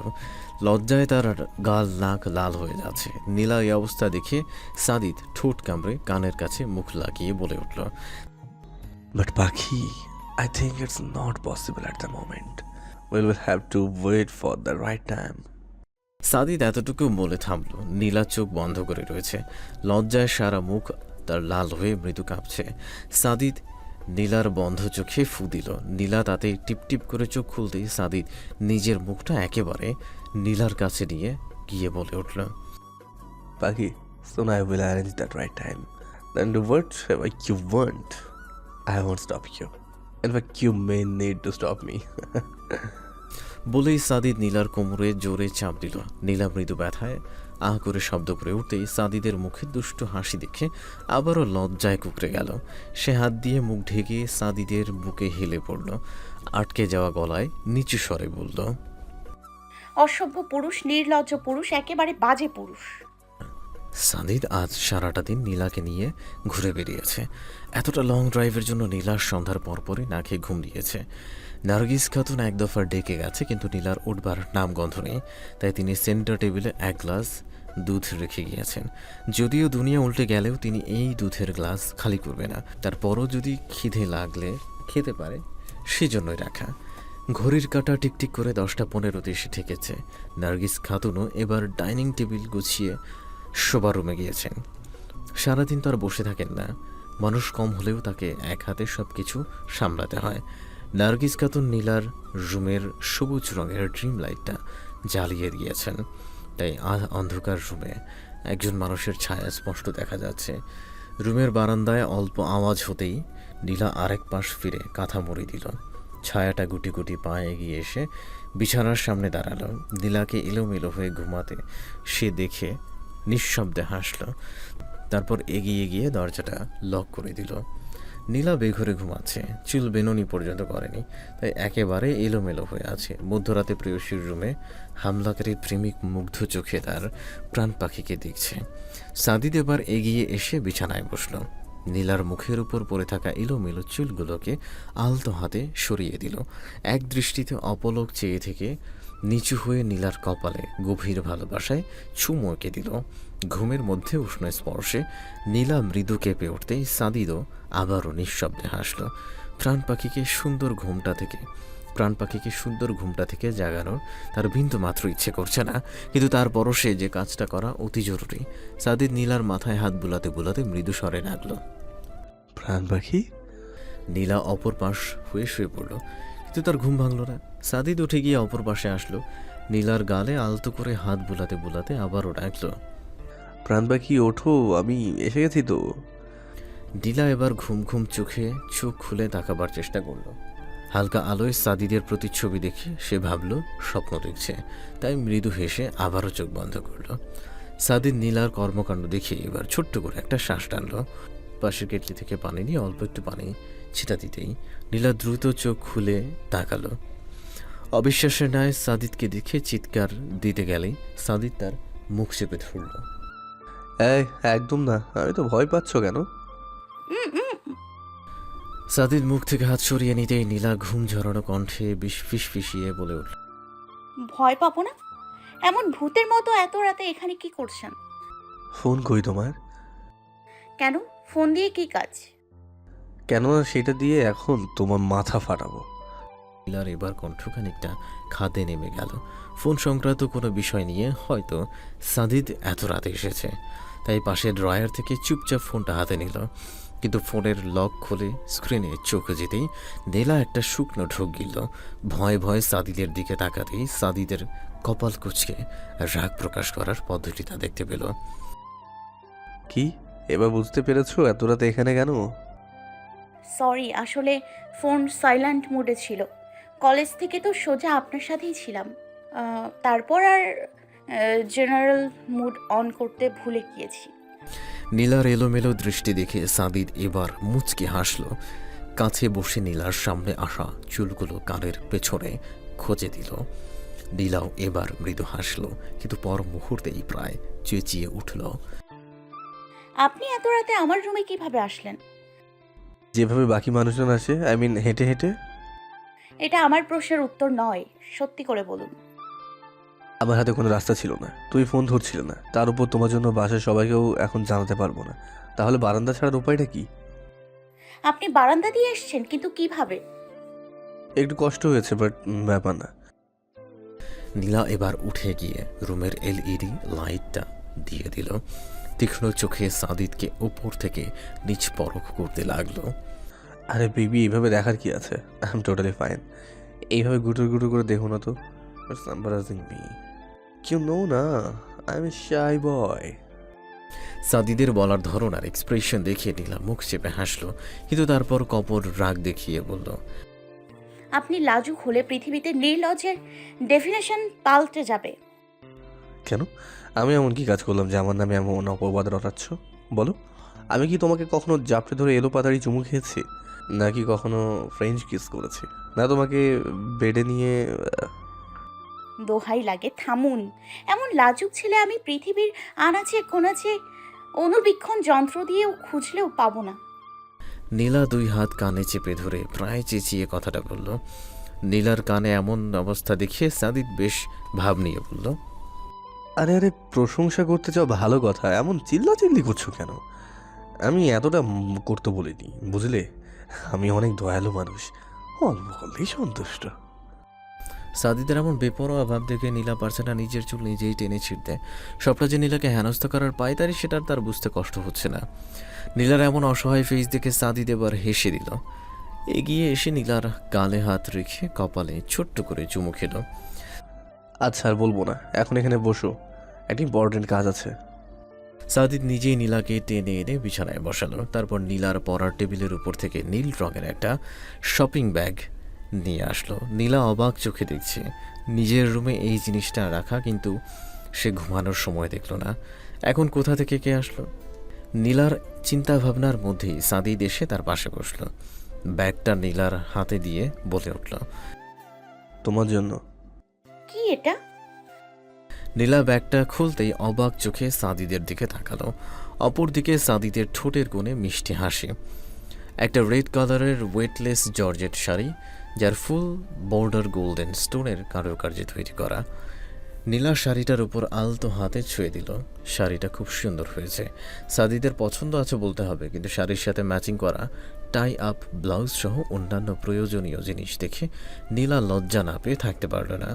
লজ্জায় তার গাল নাক লাল হয়ে যাচ্ছে। নীলা এই অবস্থা দেখে সাদিদ ঠোঁট কামড়ে কানের কাছে মুখ লাগিয়ে বলে উঠল, বাট পাখি, I think it's not possible at the moment. Will have to wait for the right time. Sadid এতটুকু বলে থামল। নীলা চোখ বন্ধ করে রয়েছে। লজ্জায় সারা মুখ তার লাল হয়ে মৃদু কাঁপছে। সাদিদ নীলার বন্ধ চোখে ফু দিল। নীলা তাতে টিপটিপ করে চোখ খুলতেই সাদিদ নিজের মুখটা একেবারে নীলার কাছে নিয়ে গিয়ে বলে উঠল, পাখি, soon I will arrange that right time. Then do whatever you want. I won't stop you. In fact, you may need to stop me. বলেই সাদিদ নীলার কোমরে জোরে চাপ দিল। নীলা মৃদু ব্যথায় আহ করে শব্দ করে উঠতেই সাদিদের মুখে দুষ্ট হাসি দেখে আবারও লজ্জায় কুঁকড়ে গেল। সে হাত দিয়ে মুখ ঢেকে সাদিদের বুকে হেলে পড়ল। আটকে যাওয়া গলায় নিচু স্বরে বলল, অসভ্য পুরুষ, নির্লজ্জ পুরুষ, একেবারে বাজে পুরুষ। সাদিদ আজ সারাটা দিন নীলাকে নিয়ে ঘুরে বেরিয়েছে। এতটা লং ড্রাইভের জন্য নীলার সন্ধ্যার পরপরই না খেয়ে ঘুম দিয়েছে। নার্গিস খাতুন এক দফার ডেকে গেছে, কিন্তু নীলার উঠবার নামগন্ধ নেই। তাই তিনি সেন্টার টেবিলে এক গ্লাস দুধ রেখে গিয়েছেন। যদিও দুনিয়া উল্টে গেলেও তিনি এই দুধের গ্লাস খালি করবে না। তারপরও যদি খিদে লাগলে খেতে পারে, সেজন্যই রাখা। ঘড়ির কাঁটা টিকটিক করে 10:15 এসে ঠেকেছে। নার্গিস খাতুনও এবার ডাইনিং টেবিল গুছিয়ে শোবার রুমে গিয়েছেন। সারাদিন তো আর বসে থাকেন না। মানুষ কম হলেও তাকে এক হাতে সব কিছু সামলাতে হয়। নার্গিস খাতুন নীলার রুমের সবুজ রঙের ড্রিম লাইটটা জ্বালিয়ে দিয়েছেন। তাই অন্ধকার রুমে একজন মানুষের ছায়া স্পষ্ট দেখা যাচ্ছে। রুমের বারান্দায় অল্প আওয়াজ হতেই নীলা আরেক পাশ ফিরে কাঁথা মুড়ি দিল। ছায়াটা গুটি গুটি পায়ে এগিয়ে এসে বিছানার সামনে দাঁড়ালো। নীলাকে এলোমেলো হয়ে ঘুমাতে সে দেখে নিঃশব্দে হাসল। তারপর এগিয়ে গিয়ে দরজাটা লক করে দিল। নীলা বেঘরে ঘুমাচ্ছে। চুল বেনুনি পর্যন্ত করেনি, তাই একেবারে এলোমেলো হয়ে আছে। মধ্যরাতে প্রেয়সীর রুমে হামলাকারী প্রেমিক মুগ্ধ চোখে তার প্রাণ পাখিকে দেখছে। সাদিদ এবার এগিয়ে এসে বিছানায় বসল। নীলার মুখের উপর পড়ে থাকা এলোমেলো চুলগুলোকে আলতো হাতে সরিয়ে দিল। এক দৃষ্টিতে অপলক চেয়ে থেকে নিচু হয়ে নীলার কপালে গভীর ভালোবাসায় চুমু এঁকে দিল। ঘুমের মধ্যে উষ্ণ স্পর্শে নীলা মৃদু কেঁপে উঠতেই সাদিদও আবারও নিঃশব্দে হাসল। প্রাণ পাখিকে সুন্দর ঘুমটা থেকে জাগানোর তার বিন্দু মাত্র ইচ্ছে করছে না, কিন্তু তারপরও সে যে কাজটা করা অতি জরুরি। সাদিদ নীলার মাথায় হাত বুলাতে বুলাতে মৃদু স্বরে ডাকল, প্রাণ পাখি। নীলা অপর পাশ হয়ে শুয়ে পড়ল, কিন্তু তার ঘুম ভাঙল না। সাদিদ উঠে গিয়ে অপর পাশে আসলো। নীলার গালে আলতো করে হাত বুলাতে বুলাতে আবারও ডাকল, প্রাণ পাখি ওঠো, আমি এসে গেছি তো। নীলা এবার ঘুম ঘুম চোখে চোখ খুলে তাকাবার চেষ্টা করল। হালকা আলোয় সাদিদের প্রতিচ্ছবি দেখে সে ভাবল স্বপ্ন দেখছে, তাই মৃদু হেসে আবারও চোখ বন্ধ করল। সাদিদ নীলার কর্মকাণ্ড দেখে এবার ছোট্ট করে একটা শ্বাস টানল। পাশের কেটলি থেকে পানি নিয়ে অল্প একটু পানি ছিটা দিতেই নীলা দ্রুত চোখ খুলে তাকালো। অবিশ্বাসের ন্যায় সাদিদকে দেখে চিৎকার দিতে গেলেই সাদিদ তার মুখ চেপে ধরল। এই একদম না, আমি তো ভয় পাচ্ছ কেন? সাদিদ মুখ থেকে হাত সরিয়ে নিতেই নীলা ঘুম ঝরানো কণ্ঠে ফিসফিসিয়ে বলে উঠল, ভয় পাবো না? এমন ভূতের মতো এত রাতে এখানে কি করছেন? ফোন কই তোমার? কেন? ফোন দিয়ে কি কাজ? কেননা সেটা দিয়ে এখন তোমার মাথা ফাটাবো। নীলার এবার কণ্ঠ খানিকটা খাদে নেমে গেল। ফোন সংক্রান্ত কোনো বিষয় নিয়ে হয়তো সাদিদ এত রাতে এসেছে, তাই পাশের ড্রয়ার থেকে চুপচাপ ফোনটা হাতে নিল। কিন্তু ফোনের লক খুলে স্ক্রিনে চোখ যেতেই নীলা একটা শুকনো ঢোক গিলল। ভয়ে ভয়ে সাদিদের দিকে তাকাতেই সাদিদের কপাল কুঁচকে রাগ প্রকাশ করার পদ্ধতিটা দেখতে পেল। কি এবার বুঝতে পেরেছো এত রাতে এখানে কেন? সরি, আসলে ফোন সাইলেন্ট মোডে ছিল। কলেজ থেকে তো সোজা আপনার সাথেই ছিলাম। তারপর আর জেনারেল মুড অন করতে ভুলে গিয়েছি। নীলার এলোমেলো দৃষ্টি দেখে সাদিদ এবার মুচকি হাসল। কাছে বসে নীলার সামনে আসা চুলগুলো কানের পেছনে খোঁজে দিল। নীলাও এবার মৃদু হাসল, কিন্তু পর মুহূর্তেই প্রায় চেঁচিয়ে উঠল। আপনি এত রাতে আমার রুমে কিভাবে আসলেন? যেভাবে বাকি মানুষজন আসে, আই মিন হেঁটে হেঁটে। এটা আমার প্রশ্নের উত্তর নয়, সত্যি করে বলুন। আমার হাতে কোনো রাস্তা ছিল না, তুই ফোন ধরছিল না, তার উপর তোমার জন্য বাসায় সবাইকেও এখন জানাতে পারবো না, তাহলে বারান্দা ছাড়ার উপায়টা কি? আপনি বারান্দা দিয়ে এসেছেন, কিন্তু কিভাবে? একটু কষ্ট হয়েছে, বাট ব্যাপার না। নীলা এবার উঠে গিয়ে রুমের এলইডি লাইটটা দিয়ে দিল। তীক্ষ্ণ চোখে সাদিদকে উপর থেকে নিচ পরখ করতে লাগলো। আরে বেবি, এইভাবে দেখার কি আছে? I am totally fine. এইভাবে গুটুর গুটুর করে দেখো না তো। It's embarrassing me. কেউ নো না, আই এম এ শাই বয়। সাদিদের বলার ধরন আর এক্সপ্রেশন দেখে নীলা মুখ চেপে হাসলো, কিন্তু তারপর কপর রাগ দেখিয়ে বলল, আপনি লাজুক হলে পৃথিবীতে নির্লজ্জের ডেফিনেশন পাল্টে যাবে। কেন? আমি এমন কি কাজ করলাম যে আমার নামে এমন অপবাদ রটাচ্ছ? বলো, আমি কি তোমাকে কখনো জাপটে ধরে এলো পাতাড়ি চুমু খেয়েছি? নাকি কখনো ফ্রেঞ্চ কিস করেছি? না তোমাকে বেডে নিয়ে দোহাই লাগে, থামুন। এমন লাজুক ছেলে আমি পৃথিবীর আনাচে কোনাচে অনুবীক্ষণ যন্ত্র দিয়েও খুঁজলেও পাবো না। নীলা দুই হাত কানে চেপে ধরে প্রায় চেঁচিয়ে কথাটা বলল। নীলার কানে এমন অবস্থা দেখে সাদিদ বেশ ভাব নিয়ে বলল, আরে আরে, প্রশংসা করতে চাও ভালো কথা, এমন চিল্লাচিল্লি করছো কেন? আমি এতটা করতে বলিনি, বুঝলে? আমি অনেক দয়ালু মানুষ, অল্প করলেই সন্তুষ্ট। সাদিদের এমন বেপরোয়া ভাব দেখে নীলা পারছে না নিজের চুল নিজেই টেনে ছিঁড়তে। সবটা যে নীলাকে হেনস্থা করার পায়তারি সেটা তার বুঝতে কষ্ট হচ্ছে না। নীলার এমন অসহায় ফেস দেখে সাদিদ এবার হেসে দিল। এগিয়ে এসে নীলার গালে হাত রেখে কপালে ছোট্ট করে চুমু খেল। আচ্ছা, আর বলবো না, এখন এখানে বসো, একটা ইম্পর্টেন্ট কাজ আছে। সাদিদ নিজেই নীলাকে টেনে এনে বিছানায় বসালো। তারপর নীলার পড়ার টেবিলের উপর থেকে নীল রঙের একটা শপিং ব্যাগ নিয়ে আসলো। নীলা অবাক চোখে দেখছে নিজের রুমে এই জিনিসটা রাখা, কিন্তু সে ঘুমানোর সময় দেখল না। এখন কোথা থেকে কে আসলো? নীলার চিন্তা ভাবনার মধ্যেই সাদিদ এসে তার পাশে বসলো। ব্যাগটা নীলার হাতে দিয়ে বলে উঠল, তোমার জন্য। কি এটা? নীলা ব্যাগটা খুলতেই অবাক চোখে সাদিদের দিকে তাকালো। অপরদিকে সাদিদের ঠোঁটের কোণে মিষ্টি হাসি। একটা রেড কালারের ওয়েটলেস জর্জেট শাড়ি, যার ফুল বর্ডার গোল্ডেন স্টোনের কারুকার্যে তৈরি করা। নীলা শাড়িটার উপর আলতো হাতে ছুঁয়ে দিল। শাড়িটা খুব সুন্দর হয়েছে, সাদিদের পছন্দ আছে বলতে হবে, কিন্তু শাড়ির সাথে ম্যাচিং করা টাই আপ ব্লাউজ সহ অন্যান্য প্রয়োজনীয় জিনিস দেখে নীলা লজ্জা না পেয়ে থাকতে পারল না।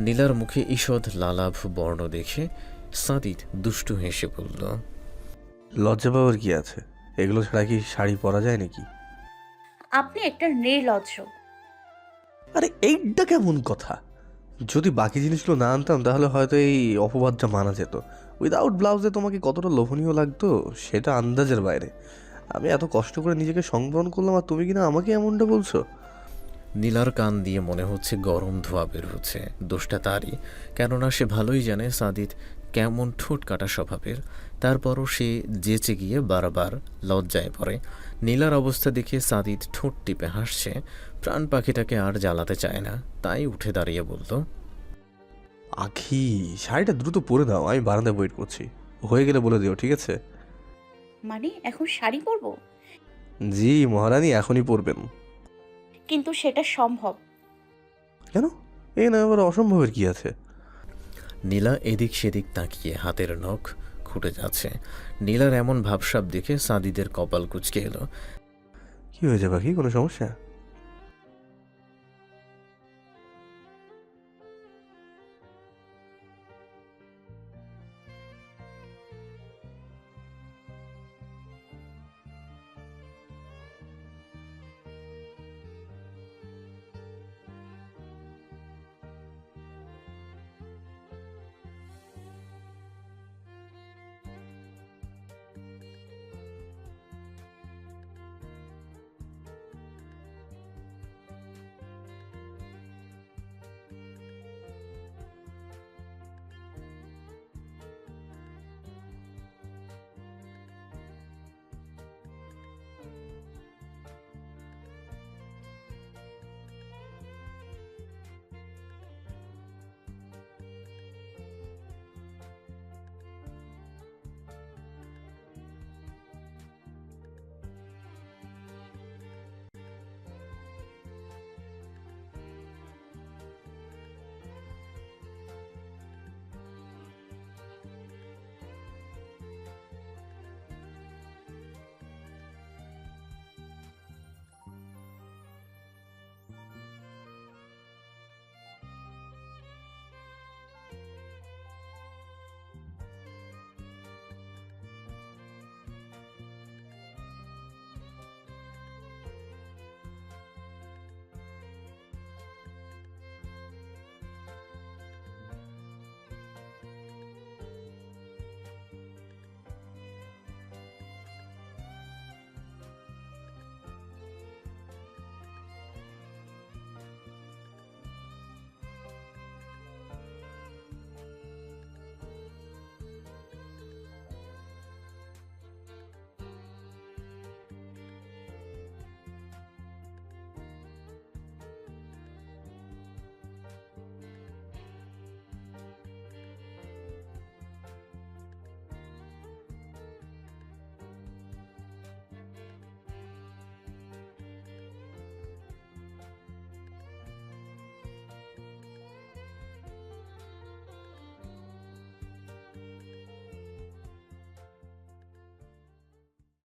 নীলার মুখে ঈষৎ লালাভ বর্ণ দেখে সাদিদ দুষ্টু হেসে বলল, লজ্জা পাওয়ার কি আছে? এগুলো ছাড়া কি শাড়ি পরা যায় নাকি? আপনি একটা নির্লজ্জ। আরে এইটা কেমন কথা? যদি বাকি জিনিসগুলো না আনতাম তাহলে হয়তো এই অপবাদটা মানা যেত। উইদাউট ব্লাউজে তোমাকে কতটা লোভনীয় লাগতো সেটা আন্দাজের বাইরে। আমি এত কষ্ট করে নিজেকে সংবরণ করলাম, আর তুমি কিনা আমাকে এমনটা বলছো? নীলার কান দিয়ে মনে হচ্ছে গরম ধোঁয়া বের হচ্ছে। দোষটা তারই, কেননা সে ভালোই জানে সাদিদ কেমন ঠোঁট কাটা স্বভাবের, তারপরও সে যেচে গিয়ে বারবার লজ্জায় পড়ে। নীলার অবস্থা দেখে সাদিদ ঠোঁট টিপে হাসছে। প্রাণ পাখিটাকে আর জ্বালাতে চায় না, তাই উঠে দাঁড়িয়ে বলল, আখি, শাড়িটা দ্রুত পরে দাও, আমি বারান্দায় ওয়েট করছি। হয়ে গেলে বলে দিও, ঠিক আছে? মানে এখন শাড়ি পরবো? জি মহারানী, এখনই পরবেন। কিন্তু সেটা সম্ভব। কেন? এই না আবার অসম্ভবের কি আছে? নীলা এদিক সেদিক তাকিয়ে হাতের নখ খুঁটে যাচ্ছে। নীলার এমন ভাবসাব দেখে সাদিদের কপাল কুঁচকে এলো। কি হয়েছে পাখি, কোনো সমস্যা?